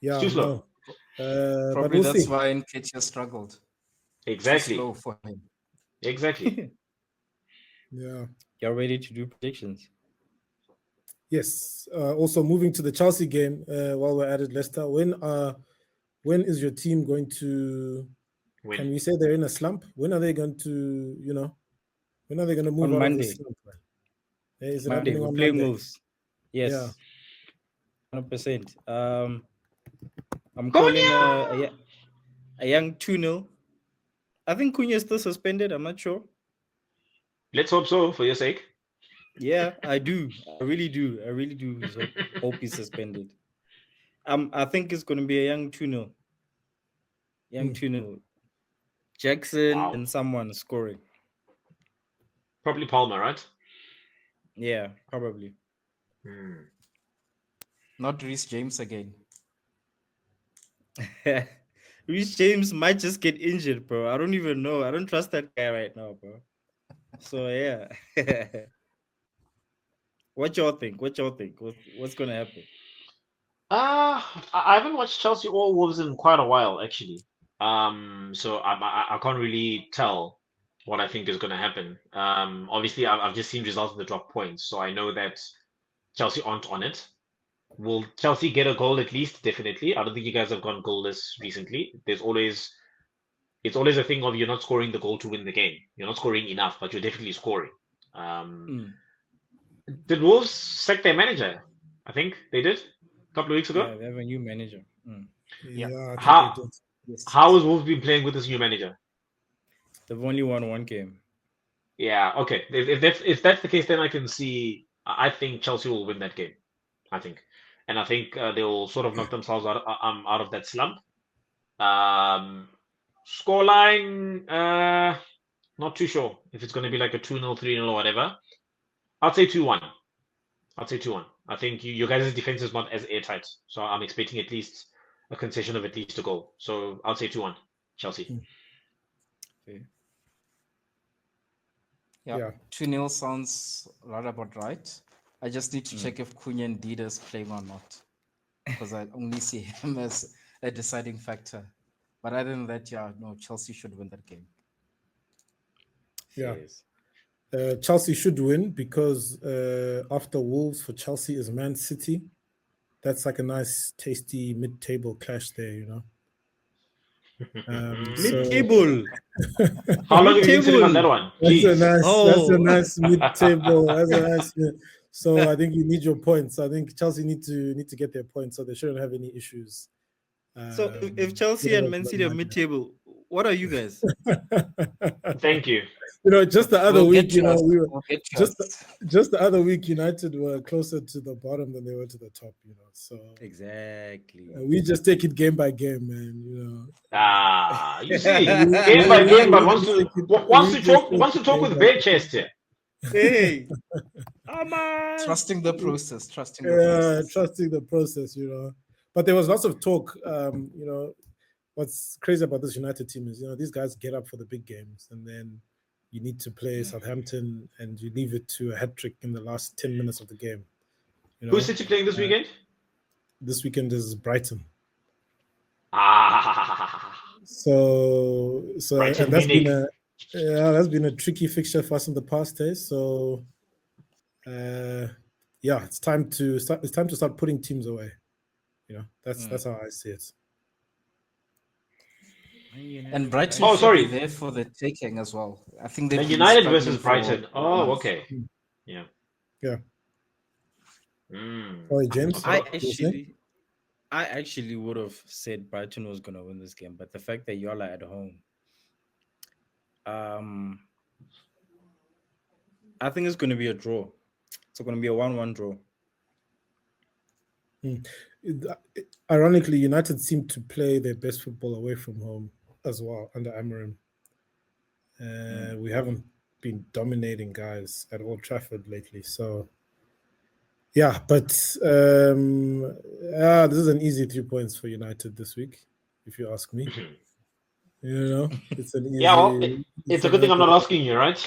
Yeah, it's too slow. No. Probably that's why Nketiah struggled. Exactly. Too slow for him. Exactly. Yeah. You're ready to do predictions? Yes. Also, moving to the Chelsea game, while we're at it, Lester, when is your team going to win? Can we say they're in a slump? When are they going to, when are they going to move on out Monday. of the slump? Is it Monday, happening we on play Monday? Wolves. Yes. Yeah. 100%. I'm calling a young 2-0. I think Cunha is still suspended. I'm not sure. Let's hope so, for your sake. Yeah, I do. I really do. I really do hope he's suspended. I think it's going to be a young 2-0. Young 2-0. Jackson and someone scoring. Probably Palmer, right? Yeah, probably. Not Reece James again. Reece James might just get injured, bro. I don't even know. I don't trust that guy right now, bro. So, yeah. What y'all think? What's going to happen? I haven't watched Chelsea or Wolves in quite a while, actually. So I can't really tell what I think is going to happen. Obviously, I've just seen results of the drop points, so I know that Chelsea aren't on it. Will Chelsea get a goal at least? Definitely. I don't think you guys have gone goalless recently. It's always a thing of you're not scoring the goal to win the game. You're not scoring enough, but you're definitely scoring. Did Wolves sack their manager? I think they did a couple of weeks ago. Yeah, they have a new manager. Yeah. How has Wolves been playing with this new manager? They've only won one game. Yeah. Okay. If that's the case, then I can see. I think Chelsea will win that game. I think, and I think they'll sort of knock themselves out of that slump. Scoreline, not too sure if it's going to be like a 2-0, 3-0 or whatever. I'd say 2-1. I think your guys' defense is not as airtight, so I'm expecting at least a concession of at least a goal. So I'll say 2-1, Chelsea. Okay. Yeah. 2-0 sounds right about right. I just need to check if Cunha indeed is playing or not, because I only see him as a deciding factor. But other than that, Chelsea should win that game. Yeah. Chelsea should win because after Wolves for Chelsea is Man City. That's like a nice, tasty mid-table clash there, Mid-table. How long have you been sitting on that one? That's a nice mid-table. So I think you need your points. I think Chelsea need to get their points, so they shouldn't have any issues. So if Chelsea and Man City are mid-table, what are you guys? Thank you. Just the other week, just the other week, United were closer to the bottom than they were to the top. So exactly. We just take it game by game, man. You see, game by game, but once to talk with bare chest here. Hey, trusting the process. Trusting the process. But there was lots of talk. What's crazy about this United team is, these guys get up for the big games, and then you need to play Southampton, and you leave it to a hat trick in the last 10 minutes of the game. Who's City playing this weekend? This weekend is Brighton. So Brighton, and that's been a tricky fixture for us in the past days. So it's time to start putting teams away. That's how I see it. And Brighton should be there for the taking as well. I think they've United versus Brighton. Oh, okay. Yeah. Sorry, James. I actually would have said Brighton was gonna win this game, but the fact that y'all are at home, I think it's gonna be a draw. It's gonna be a 1-1 draw. Ironically, United seem to play their best football away from home as well under Amorim. We haven't been dominating guys at Old Trafford lately, so yeah. But this is an easy 3 points for United this week, if you ask me. It's an easy. It's a good thing I'm not asking you, right?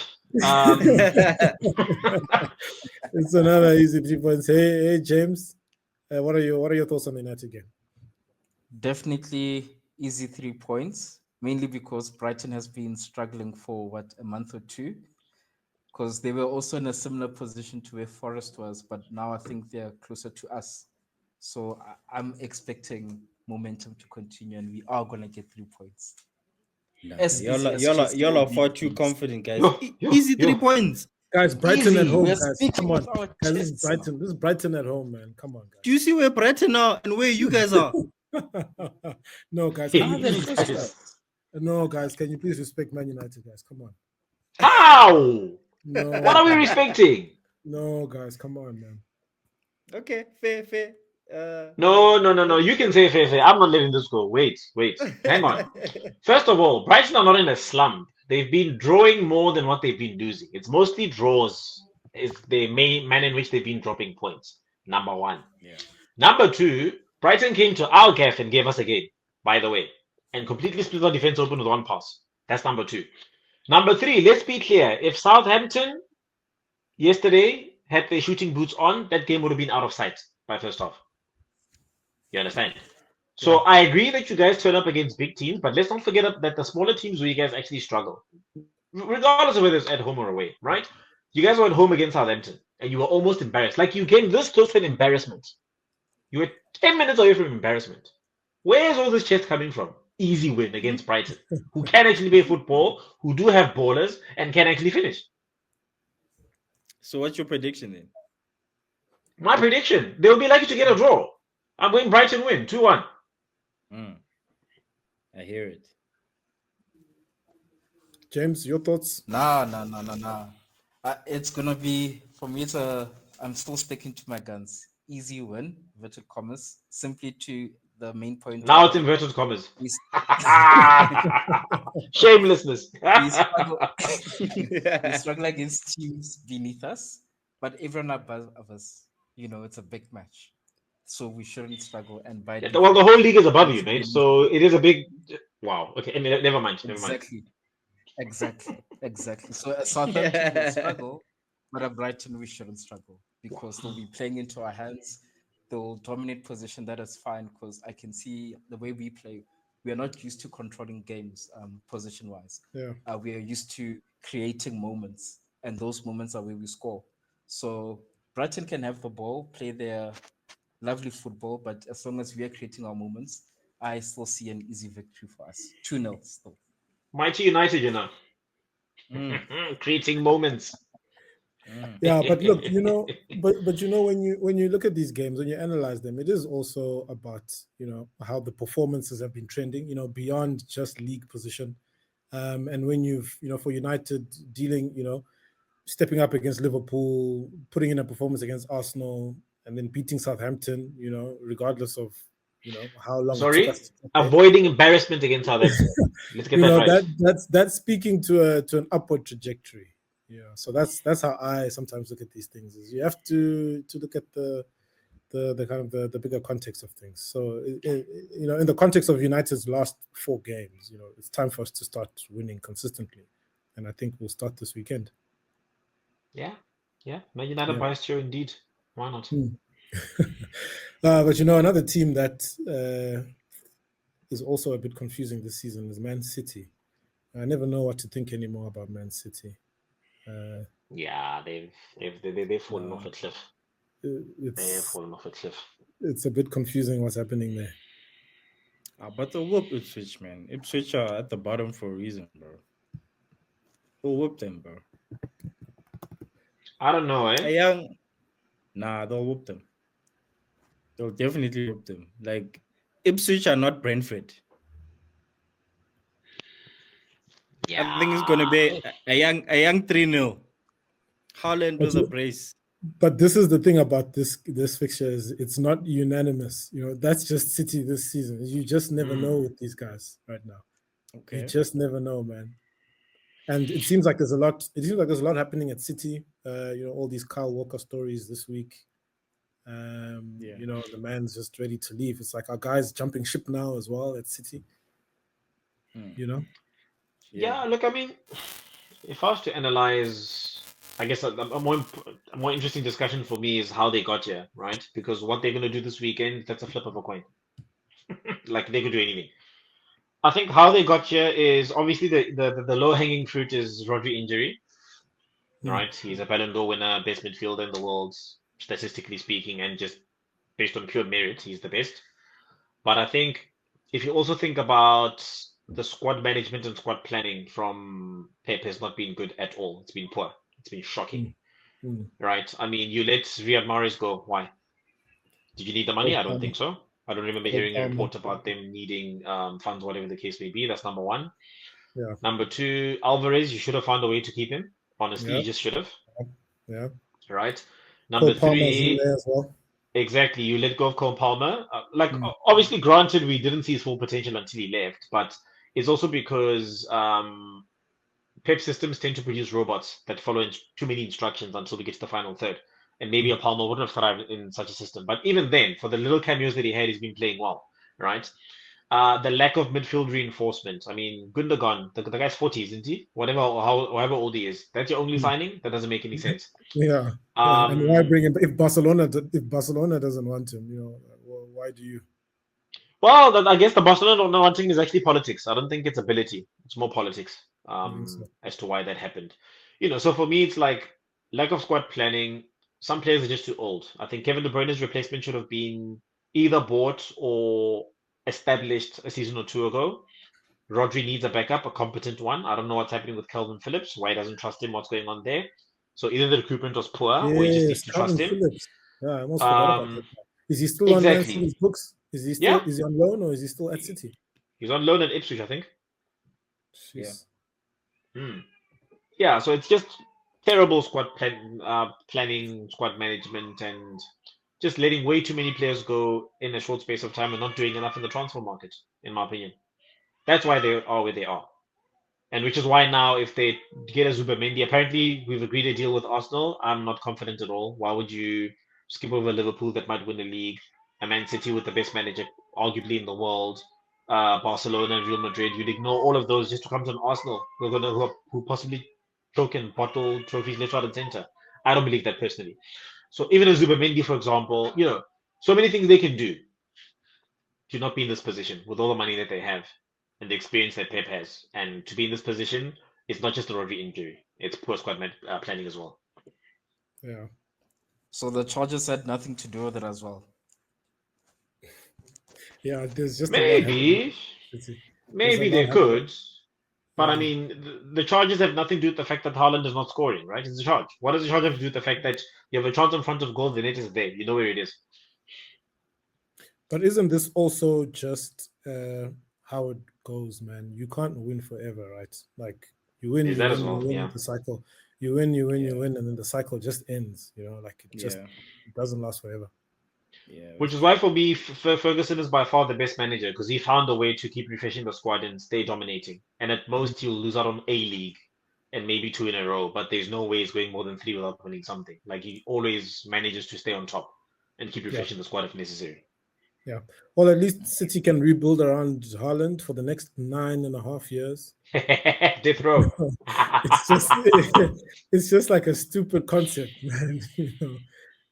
It's another easy 3 points. Hey, James, what are your thoughts on the United game? Definitely easy 3 points. Mainly because Brighton has been struggling for a month or two, because they were also in a similar position to where Forest was, but now I think they're closer to us. So I'm expecting momentum to continue, and we are gonna get 3 points. Y'all are far too confident, guys. Easy 3 points. Guys, Brighton at home, guys. Come on. Guys, this is Brighton at home, man. Come on, guys. Do you see where Brighton are and where you guys are? No, guys. No, guys, can you please respect Man United, guys? Come on. How? No. What are we respecting? No, guys, come on, man. Okay, fair. No. You can say fair. I'm not letting this go. Wait. Hang on. First of all, Brighton are not in a slump. They've been drawing more than what they've been losing. It's mostly draws. Is the main manner in which they've been dropping points. Number one. Yeah. Number two, Brighton came to our gaff and gave us a game, by the way, and completely split our defense open with one pass. That's number two. Number three, let's be clear. If Southampton yesterday had their shooting boots on, that game would have been out of sight by first half. You understand? So I agree that you guys turn up against big teams, but let's not forget that the smaller teams where you guys actually struggle, regardless of whether it's at home or away, right? You guys were at home against Southampton, and you were almost embarrassed. Like, you came this close to an embarrassment. You were 10 minutes away from embarrassment. Where is all this chest coming from? Easy win against Brighton, who can actually play football, who do have ballers, and can actually finish. So what's your prediction then? My prediction, they'll be lucky to get a draw. I'm going Brighton win, 2-1. I hear it. James, your thoughts? No. It's gonna be, for me, I'm still sticking to my guns. Easy win, inverted commas, simply to the main point. Now it's inverted commas. Shamelessness. We struggle against teams beneath us, but everyone above us, it's a big match. So we shouldn't struggle. And the whole league is above you, mate. So it is a big. Wow. Okay. Never mind. Exactly. So Southampton will struggle, but at Brighton we shouldn't struggle because they'll be playing into our hands. They'll dominate position. That is fine because I can see the way we play. We are not used to controlling games position-wise. Yeah. We are used to creating moments, and those moments are where we score. So Brighton can have the ball, play their lovely football, but as long as we are creating our moments, I still see an easy victory for us. 2-0 still. Mighty United, creating moments. Yeah, but look, but when you look at these games, when you analyze them, it is also about how the performances have been trending, beyond just league position, and when you've for United dealing, stepping up against Liverpool, putting in a performance against Arsenal, and then beating Southampton, regardless of how long. Sorry, avoiding embarrassment against Southampton. Let's get that right. That's speaking to an upward trajectory. Yeah, so that's how I sometimes look at these things. Is you have to look at the kind of the bigger context of things. So in the context of United's last 4 games, it's time for us to start winning consistently, and I think we'll start this weekend. Yeah, Man United biased here indeed. Why not? But another team that is also a bit confusing this season is Man City. I never know what to think anymore about Man City. Yeah, they've fallen off a cliff. They've fallen off a cliff. It's a bit confusing what's happening there. But they'll whoop Ipswich, man. Ipswich are at the bottom for a reason, bro. They'll whoop them, bro. I don't know, eh? Nah, they'll whoop them. They'll definitely whoop them. Like, Ipswich are not Brentford. Yeah. I think it's going to be a young 3-0. Haaland with a brace. But this is the thing about this fixture is it's not unanimous. That's just City this season. You just never know with these guys right now. Okay. You just never know, man. And it seems like there's a lot. It seems like there's a lot happening at City. All these Kyle Walker stories this week. The man's just ready to leave. It's like our guys jumping ship now as well at City. Yeah, look, I mean, if I was to analyze, I guess a more interesting discussion for me is how they got here, right? Because what they're going to do this weekend, that's a flip of a coin. Like, they could do anything. I think how they got here is obviously the low-hanging fruit is Rodri injury, right? He's a Ballon d'Or winner, best midfielder in the world, statistically speaking, and just based on pure merit, he's the best. But I think if you also think about the squad management and squad planning from Pep has not been good at all. It's been poor. It's been shocking, right? I mean, you let Riyad Mahrez go. Why? Did you need the money? I don't think so. I don't remember hearing a report about them needing funds, whatever the case may be. That's number one. Yeah. Number two, Alvarez, you should have found a way to keep him. Honestly, you just should have. Yeah. Right. Number three, there as well. Exactly. You let go of Cole Palmer. Obviously, granted, we didn't see his full potential until he left, but it's also because Pep systems tend to produce robots that follow too many instructions until we get to the final third. And maybe a Palmer wouldn't have thrived in such a system. But even then, for the little cameos that he had, he's been playing well, right? The lack of midfield reinforcement. I mean, Gundogan, the guy's 40, isn't he? However old he is. That's your only signing? That doesn't make any sense. Yeah. And why bring him? If Barcelona doesn't want him, why do you? Well, I guess the Barcelona not wanting is actually politics. I don't think it's ability. It's more politics as to why that happened. So for me, it's like lack of squad planning. Some players are just too old. I think Kevin De Bruyne's replacement should have been either bought or established a season or two ago. Rodri needs a backup, a competent one. I don't know what's happening with Calvin Phillips, why he doesn't trust him, what's going on there. So either the recruitment was poor or he just needs to trust him. Phillips. Yeah, I almost forgot about that. Is he still on Man City's books? Is he on loan or is he still at City? He's on loan at Ipswich, I think. Jeez. Yeah, so it's just terrible squad planning, squad management, and just letting way too many players go in a short space of time and not doing enough in the transfer market, in my opinion. That's why they are where they are. And which is why now, if they get a Zubamendi, apparently we've agreed a deal with Arsenal. I'm not confident at all. Why would you skip over Liverpool that might win the league, a Man City with the best manager arguably in the world, Barcelona and Real Madrid? You'd ignore all of those just to come to an Arsenal who possibly choke and bottle trophies left, right, and center. I don't believe that personally. So even a Zubamendi, for example, so many things they can do to not be in this position with all the money that they have and the experience that Pep has. And to be in this position, it's not just a Rodri injury. It's poor squad planning as well. Yeah. So the Chargers had nothing to do with it as well. Yeah, there's just maybe they could. But I mean, the Chargers have nothing to do with the fact that Haaland is not scoring, right? It's a charge. What does the charge have to do with the fact that you have a chance in front of goal, the net is there. You know where it is. But isn't this also just how it goes, man? You can't win forever, right? Like you win, the cycle. You win, and then the cycle just ends. Like it doesn't last forever. Yeah. Which is why for me, Ferguson is by far the best manager because he found a way to keep refreshing the squad and stay dominating. And at most, he'll lose out on a league and maybe 2 in a row, but there's no way he's going more than 3 without winning something. Like he always manages to stay on top and keep refreshing the squad if necessary. Yeah. Well, at least City can rebuild around Haaland for the next 9.5 years. Death row. It's just like a stupid concept, man.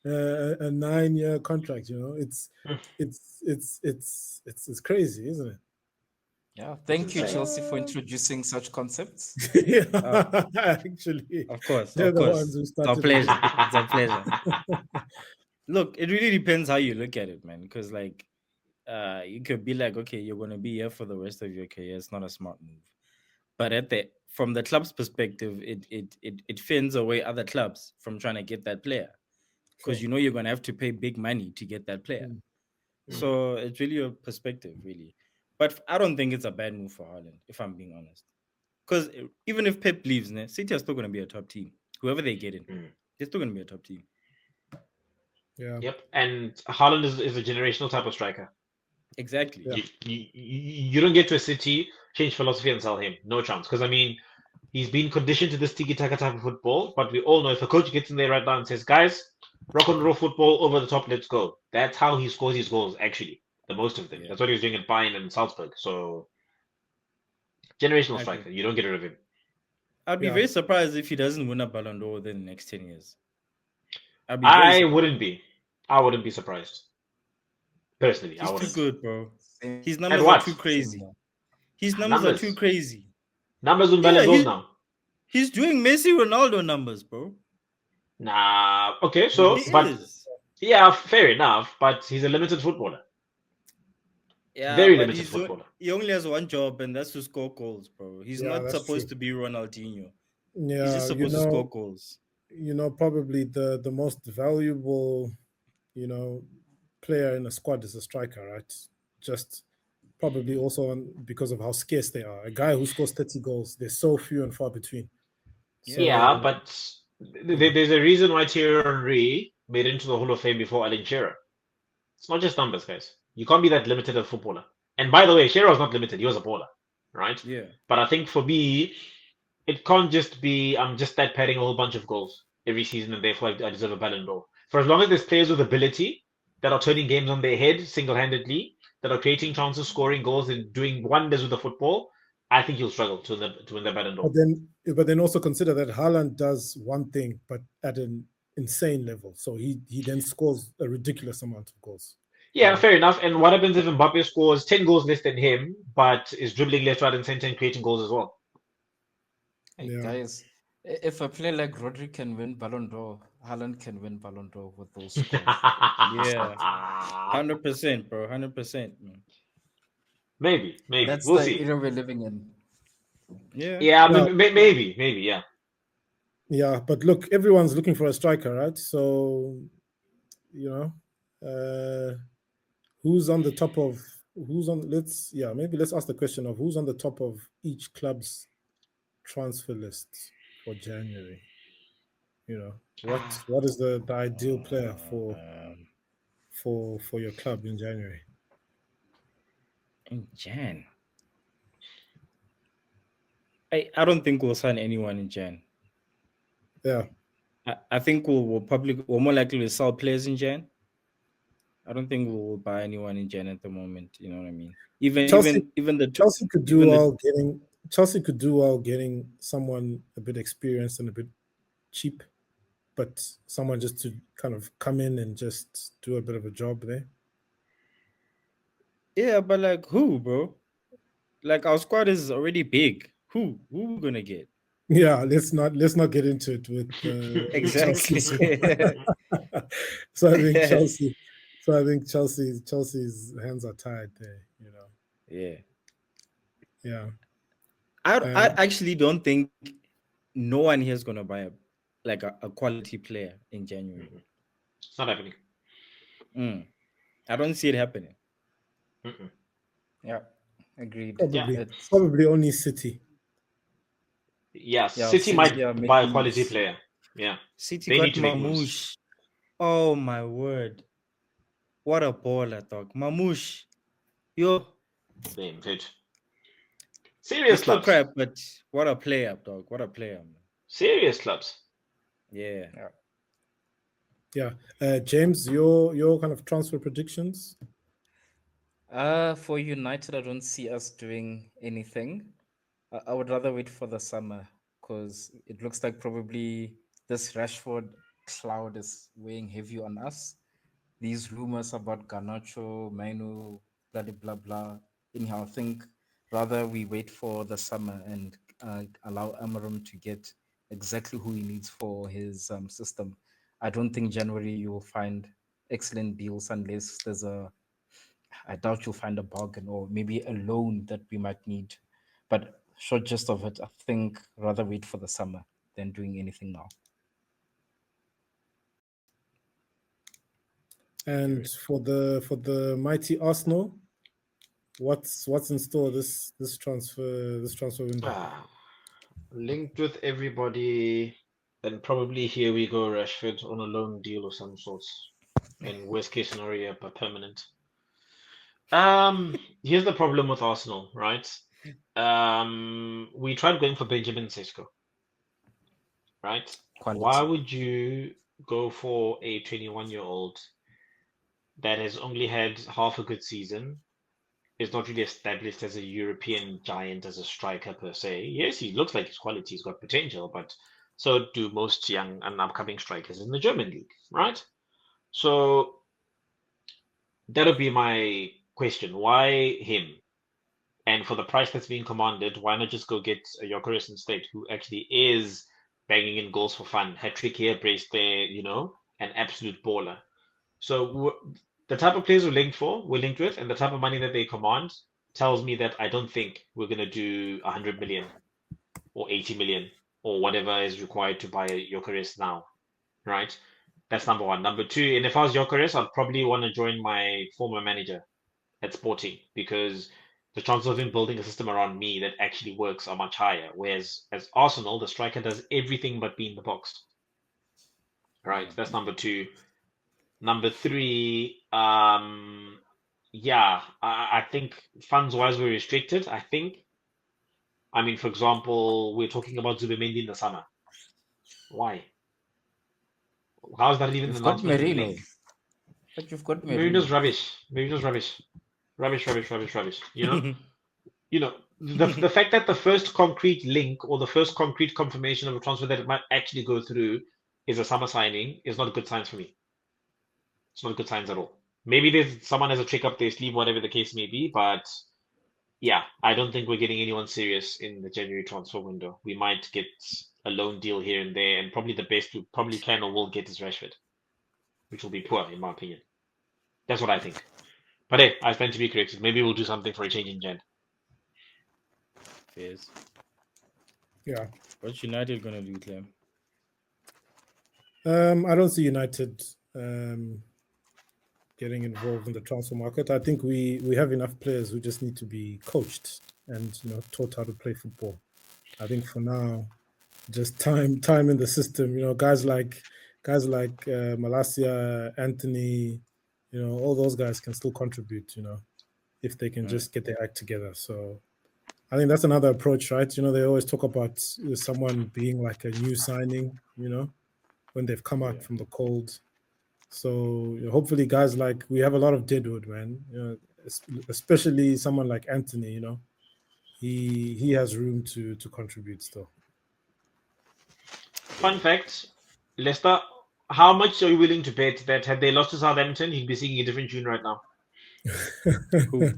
a 9-year contract. It's crazy, isn't it? Yeah, thank you, Chelsea, for introducing such concepts. Actually, of course, they're of the course. ones who It's started. our pleasure. It's our pleasure. Look, it really depends how you look at it, man. Because like, you could be like, okay, you're gonna be here for the rest of your career. It's not a smart move. But from the club's perspective, it fends away other clubs from trying to get that player, because Sure. you're gonna have to pay big money to get that player. So it's really a perspective, really. But I don't think it's a bad move for Haaland, if I'm being honest. Because even if Pep leaves, City are still gonna be a top team. Whoever they get in, they're still gonna be a top team. Yeah. Yep. And Haaland is a generational type of striker. Exactly. Yeah. You don't get to a City, change philosophy and sell him. No chance. Because, I mean, he's been conditioned to this tiki-taka type of football, but we all know if a coach gets in there right now and says, guys, rock and roll football, over the top, let's go. That's how he scores his goals, actually. The most of them. Yeah. That's what he was doing at Bayern and Salzburg. So, generational striker. You don't get rid of him. I'd be very surprised if he doesn't win a Ballon d'Or within the next 10 years. I wouldn't be. I wouldn't be surprised. Personally, he's too good, bro. His numbers are too crazy. His numbers are too crazy. Numbers on Ballon d'Or now. He's doing Messi Ronaldo numbers, bro. Nah, okay, so yeah, fair enough, but he's a limited footballer. Yeah, very limited footballer. He only has one job, and that's to score goals, bro. He's not supposed to be Ronaldinho. Yeah, he's just supposed to score goals. Probably the most valuable, player in a squad is a striker, right? Just probably also because of how scarce they are. A guy who scores 30 goals, they're so few and far between. So, yeah, but there's a reason why Thierry Henry made it into the Hall of Fame before Alan Shearer. It's not just numbers, guys. You can't be that limited a footballer. And by the way, Shearer was not limited. He was a baller, right? Yeah. But I think for me, it can't just be I'm just that padding a whole bunch of goals every season and therefore I deserve a Ballon d'Or. For as long as there's players with ability that are turning games on their head single-handedly, that are creating chances, scoring goals, and doing wonders with the football, I think he'll struggle to win the Ballon d'Or. But then also consider that Haaland does one thing, but at an insane level. So he then scores a ridiculous amount of goals. Yeah, fair enough. And what happens if Mbappe scores 10 goals less than him, but is dribbling left, right, and center and creating goals as well? Hey, guys, if a player like Rodri can win Ballon d'Or, Haaland can win Ballon d'Or with those scores. Yeah, 100%, bro, 100%. Maybe. That's we'll the see. era we're living in. Yeah, maybe, yeah. Yeah, but look, everyone's looking for a striker, right? So, who's on the top of let's ask the question of who's on the top of each club's transfer list for January. What is the ideal player for your club in January? In Jan, I don't think we'll sign anyone in Jan. Yeah, I think we're more likely to sell players in Jan. I don't think we'll buy anyone in Jan at the moment. You know what I mean? Chelsea could do well getting someone a bit experienced and a bit cheap, but someone just to kind of come in and just do a bit of a job there. Yeah, but like who, bro? Like our squad is already big. Who we gonna get? Yeah, let's not get into it with exactly. So I think Chelsea's hands are tied there. Yeah. I actually don't think no one here is gonna buy a quality player in January. It's not happening. I don't see it happening. Yeah, agreed. Probably only City. Yeah, City might buy a quality player. Yeah, City got Mamouche. Oh my word! What a baller, dog! Mamouche, yo. Same fit. Serious clubs. Crap, but what a player, dog! What a player, man. Serious clubs. Yeah. James, your kind of transfer predictions? For United, I don't see us doing anything. I would rather wait for the summer because it looks like probably this Rashford cloud is weighing heavy on us. These rumors about Garnacho, Manu, blah, blah, blah. Anyhow, I think rather we wait for the summer and allow Amarim to get exactly who he needs for his system. I don't think January you will find excellent deals unless there's I doubt you'll find a bargain or maybe a loan that we might need. But short gist of it, I think rather wait for the summer than doing anything now. And for the mighty Arsenal, what's in store this transfer window? Linked with everybody, and probably here we go, Rashford on a loan deal of some sorts. In worst case scenario, but permanent. Here's the problem with Arsenal, right? We tried going for Benjamin Sesko, right? Quality. Why would you go for a 21-year-old that has only had half a good season, is not really established as a European giant, as a striker per se? Yes, he looks like his quality, he's got potential, but so do most young and upcoming strikers in the German league, right? So that'll be my question. Why him? And for the price that's being commanded, why not just go get a Gyökeres instead, who actually is banging in goals for fun? Hat-trick here, brace there, an absolute baller. So the type of players we're linked with, and the type of money that they command tells me that I don't think we're going to do 100 million or 80 million or whatever is required to buy a Gyökeres now, right? That's number one. Number two, and if I was Gyökeres, I'd probably want to join my former manager at Sporting, because the chances of him building a system around me that actually works are much higher. Whereas as Arsenal, the striker does everything but be in the box. Right, that's number two. Number three, I think funds-wise we're restricted. I mean, for example, we're talking about Zubimendi in the summer. Why? How is that even You've an got announcement? Merino. But you've got Merino. Merino's rubbish. Rubbish. The fact that the first concrete link or the first concrete confirmation of a transfer that it might actually go through is a summer signing is not a good signs for me. It's not good signs at all. Maybe there's someone has a trick up their sleeve, whatever the case may be, but yeah, I don't think we're getting anyone serious in the January transfer window. We might get a loan deal here and there, and probably the best we probably can or will get is Rashford, which will be poor in my opinion. That's what I think. But hey, I stand to be corrected. Maybe we'll do something for a change in Jan. Yes. Yeah. What's United gonna do, Clem? I don't see United getting involved in the transfer market. I think we have enough players who just need to be coached and taught how to play football. I think for now, just time in the system. Guys like Malacia, Anthony, all those guys can still contribute. If they can just get their act together. So I think that's another approach, right? They always talk about someone being like a new signing. When they've come out from the cold. So hopefully guys like, we have a lot of deadwood, man, especially someone like Anthony, he has room to contribute still. Fun fact, Lesta, how much are you willing to bet that had they lost to Southampton, he'd be singing a different tune right now? Who?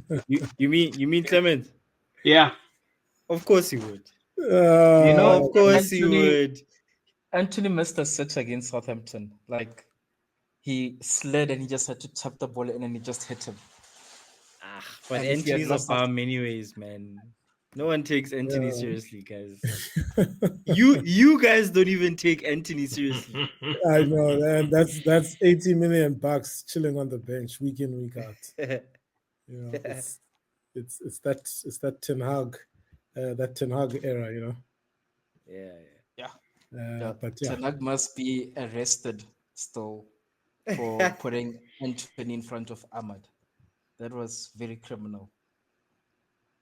You mean Clement? Yeah. Of course he would. Of course he would. Anthony missed a set against Southampton. Like, he slid and he just had to tap the ball in and he just hit him. But Anthony's a bomb anyways, man. No one takes Anthony seriously, guys. You guys don't even take Anthony seriously. I know, man. That's $80 million chilling on the bench week in, week out. It's that Ten Hag era, But Ten Hag must be arrested still for putting Anthony in front of Ahmad. That was very criminal.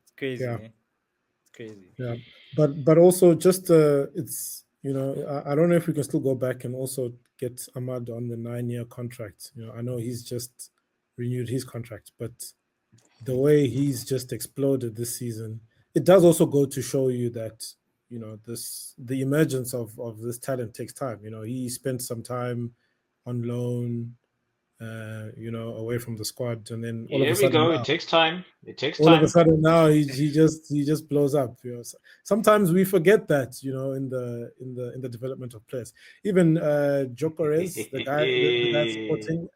It's crazy. Yeah. It's crazy. Yeah, but also just it's I don't know if we can still go back and also get Ahmad on the 9-year contract. I know he's just renewed his contract, but the way he's just exploded this season, it does also go to show you that the emergence of this talent takes time. He spent some time on loan, away from the squad, and then all of a sudden now, it takes time. All of a sudden now he just blows up. Sometimes we forget that, in the development of players. Even Jokeres, the guy supporting,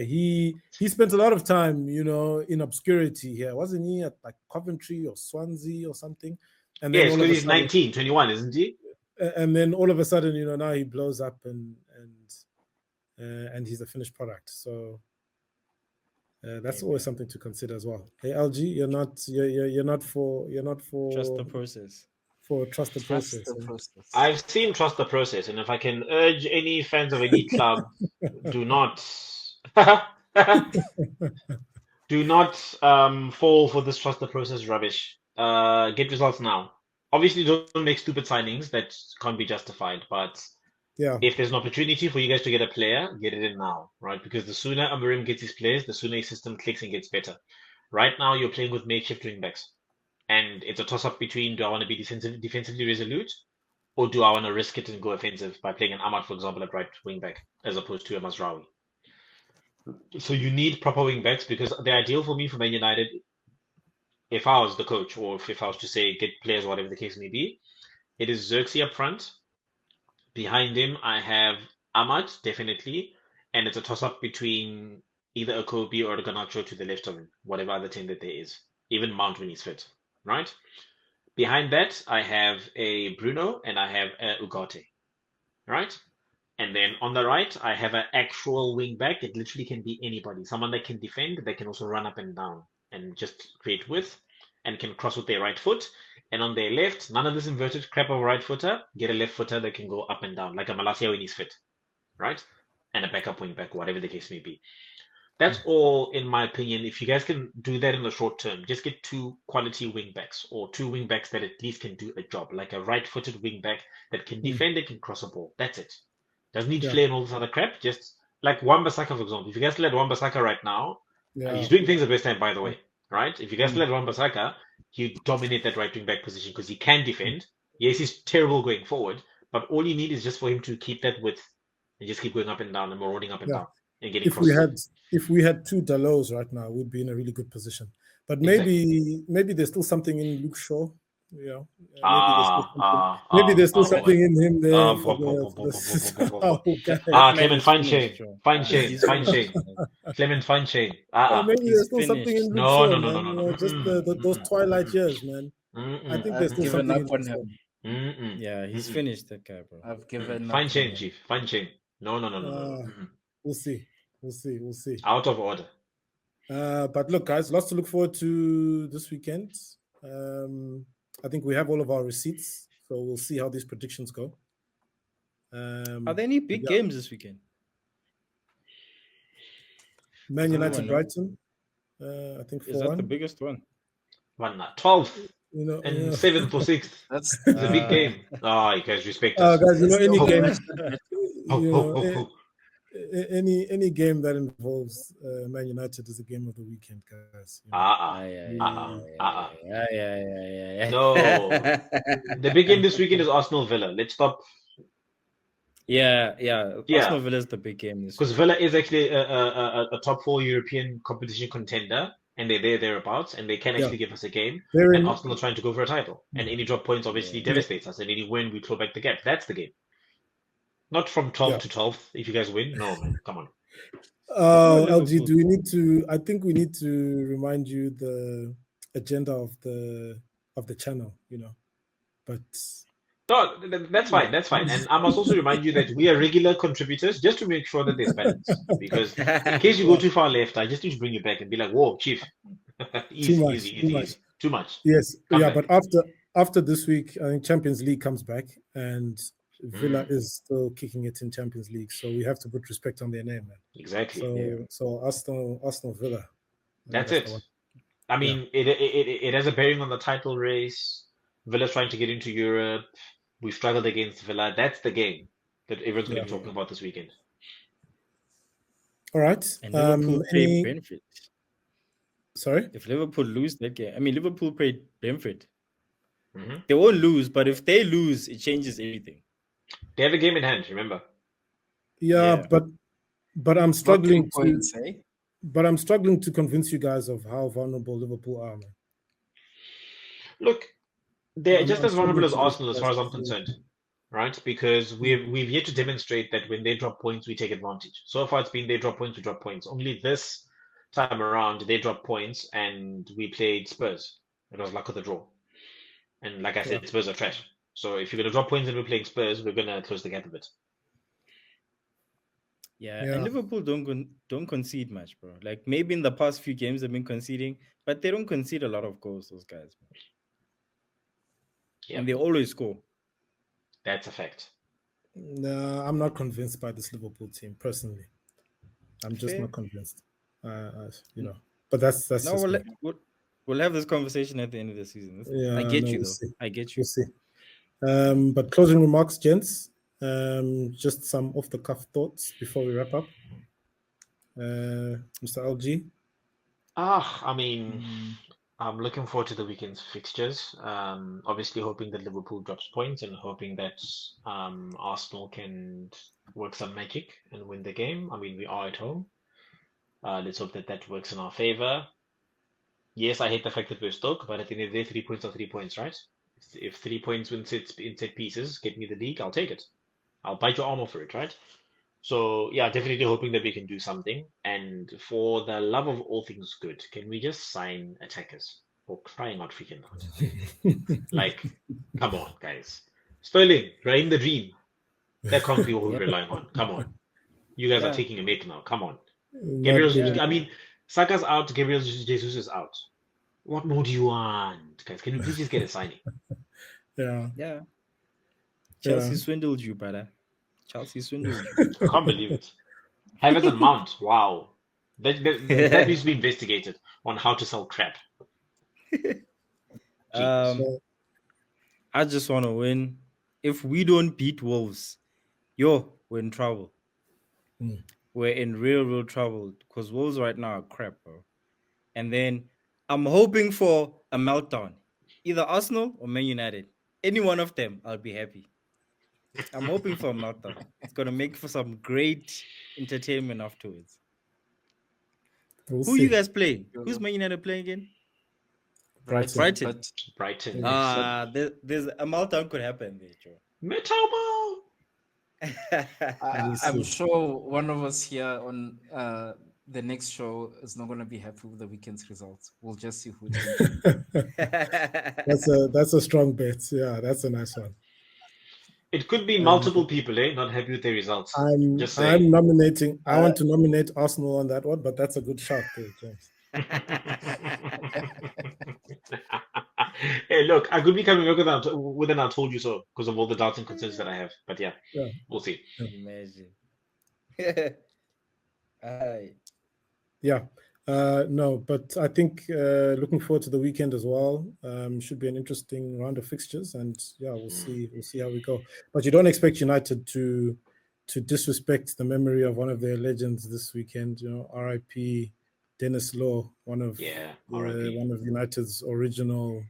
he spent a lot of time, in obscurity here, wasn't he? At like Coventry or Swansea or something. And then because he's 19, 21, isn't he? And then all of a sudden, now he blows up and he's a finished product. So that's always something to consider as well. Hey, LG, you're not for trust the process. For trust the process. I've seen trust the process, and if I can urge any fans of any club, do not fall for this trust the process rubbish. Get results now. Obviously, don't make stupid signings that can't be justified, but if there's an opportunity for you guys to get a player, get it in now, right? Because the sooner Amorim gets his players, the sooner his system clicks and gets better. Right now, you're playing with makeshift wing backs, and it's a toss-up between, do I want to be defensively resolute, or do I want to risk it and go offensive by playing an Ahmad, for example, at right wing back, as opposed to a Mazraoui. So you need proper wing backs, because the ideal for me for Man United, if I was the coach, or if I was to say get players, whatever the case may be, it is Xerxes up front. Behind him, I have Ahmad, definitely, and it's a toss-up between either a Kobe or a Garnacho to the left of him, whatever other team that there is, even Mount when he's fit, right? Behind that, I have a Bruno and I have a Ugarte, right? And then on the right, I have an actual wing back. It literally can be anybody, someone that can defend, that can also run up and down and just create width and can cross with their right foot. And on their left, none of this inverted crap of a right footer, get a left footer that can go up and down, like a Malacia when he's fit, right? And a backup wing back, whatever the case may be. That's all, in my opinion. If you guys can do that in the short term, just get 2 quality wing backs, or 2 wing backs that at least can do a job, like a right-footed wing back that can defend and can cross a ball. That's it. Doesn't need flair and all this other crap. Just like Wan-Bissaka, for example. If you guys let Wan-Bissaka right now, he's doing things at West Ham, by the way, right? If you guys let Wan-Bissaka, you dominate that right wing back position because he can defend. Yes, he's terrible going forward, but all you need is just for him to keep that width and just keep going up and down and marauding up and down and getting crosses. If we had 2 Dalots right now, we'd be in a really good position. But maybe there's still something in Luke Shaw. Maybe there's still something in him there. Clement, find Shane. Clement, find Shane. Maybe there's still something in Luke Shaw. No. Just those twilight years, man. I think there's still something in him. Yeah, he's finished, that guy, bro. I've given Find Shane, Chief. Find Shane. No. We'll see. Out of order. But look, guys, lots to look forward to this weekend. I think we have all of our receipts, so we'll see how these predictions go. Are there any big games this weekend? Man United, Brighton. I think 4-1. Is that the biggest one? 12th. And 7th or 6th. That's a big game. You guys respect us. Guys, any game. Any game that involves Man United is a game of the weekend, guys. No, the big game this weekend is Arsenal Villa. Let's stop. Yeah. Arsenal Villa is the big game because Villa is actually a top 4 European competition contender, and they're thereabouts, and they can actually give us a game. And Arsenal are trying to go for a title, and any drop points obviously devastates us, and any win we claw back the gap. That's the game. Not from 12th to 12th. If you guys win, no, man, come on. LG, do we need to? I think we need to remind you the agenda of the channel. But no, that's fine. And I must also remind you that we are regular contributors, just to make sure that there's balance. Because in case you go too far left, I just need to bring you back and be like, "Whoa, Chief, easy. Too much." Yes, but after this week, I think Champions League comes back and Villa is still kicking it in Champions League, so we have to put respect on their name, man. Exactly. So Arsenal Villa. That's it. I mean, it has a bearing on the title race. Villa's trying to get into Europe. We struggled against Villa. That's the game that everyone's going to be talking about this weekend. All right. And Liverpool played Brentford. Sorry? If Liverpool lose that game, Liverpool played Brentford. Mm-hmm. They won't lose, but if they lose, it changes everything. They have a game in hand, remember? Yeah. but I'm struggling points, But I'm struggling to convince you guys of how vulnerable Liverpool are, man. Look, they're just I'm as vulnerable as struggling to Arsenal, as far as I'm concerned, right? Because we've yet to demonstrate that when they drop points, we take advantage. So far, it's been they drop points, we drop points. Only this time around, they dropped points, and we played Spurs. It was luck of the draw. And like I said, Spurs are trash. So if you're going to drop points and we're playing Spurs, we're going to close the gap a bit. Yeah, and Liverpool don't concede much, bro. Like maybe in the past few games they've been conceding, but they don't concede a lot of goals, those guys. Yep. And they always score. That's a fact. No, I'm not convinced by this Liverpool team personally. I'm just not convinced. But that's no. We'll have this conversation at the end of the season. I get you though. See. I get you. We'll see. But closing remarks, gents. Just some off the cuff thoughts before we wrap up. Mr. LG. I mean, I'm looking forward to the weekend's fixtures. Obviously hoping that Liverpool drops points and hoping that Arsenal can work some magic and win the game. I mean, we are at home. Let's hope that works in our favor. Yes, I hate the fact that we're Stoke, but at the end of the day, 3 points are 3 points, right? If 3 points in set pieces get me the league, I'll take it. I'll bite your arm off for it, right? So yeah, definitely hoping that we can do something. And for the love of all things good, can we just sign attackers? For crying out freaking out. Like, come on, guys. Sterling, Raheem the Dream. That can't be what we're relying on. Come on. You guys are taking a make now. Come on. I mean, Saka's out, Gabriel Jesus is out. What more do you want, guys? Can you please just get a signing? Yeah. Chelsea swindled you, brother. Chelsea swindled you. I can't believe it. Havertz and Mount. Wow. That needs to be investigated on how to sell crap. I just want to win. If we don't beat Wolves, we're in trouble. We're in real trouble because Wolves right now are crap, bro. And then I'm hoping for a meltdown. Either Arsenal or Man United. Any one of them, I'll be happy. I'm hoping for a meltdown. It's going to make for some great entertainment afterwards. Who you guys playing? Who's Man United playing again? Brighton. There's a meltdown could happen there, Joe. Metal I'm sure one of us here on the next show is not going to be happy with the weekend's results. We'll just see who. That's a strong bet. Yeah, that's a nice one. It could be multiple people, not happy with the results. I'm nominating. I want to nominate Arsenal on that one, but that's a good shout there, James. Hey, look, I could be coming back with an "I told you so" because of all the doubts and concerns that I have. But yeah. We'll see. Imagine. No, but I think looking forward to the weekend as well. Should be an interesting round of fixtures, and we'll see how we go. But you don't expect United to disrespect the memory of one of their legends this weekend. R.I.P. Dennis Law, one of United's original,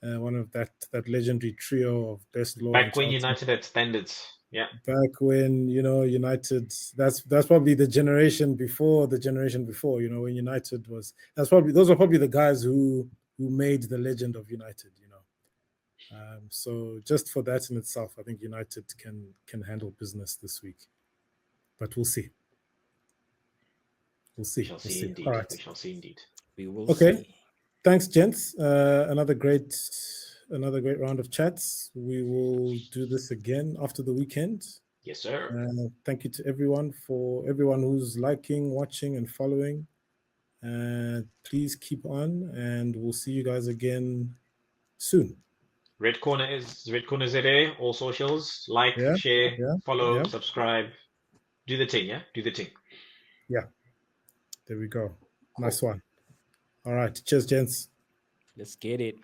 one of that legendary trio of best law. Back when United had standards. Yeah. Back when United, that's probably the generation before. When United was, those are probably the guys who made the legend of United. So just for that in itself, I think United can handle business this week. But we'll see. We shall see indeed. All right. We shall see indeed. We will. Okay. See. Thanks, gents. Another great round of chats. We will do this again after the weekend. Yes, sir. Thank you to everyone who's liking, watching, and following. Please keep on, and we'll see you guys again soon. Red Corner ZA, all socials. Like, share, follow, subscribe. Do the thing, yeah? Do the thing. Yeah. There we go. Cool. Nice one. All right. Cheers, gents. Let's get it.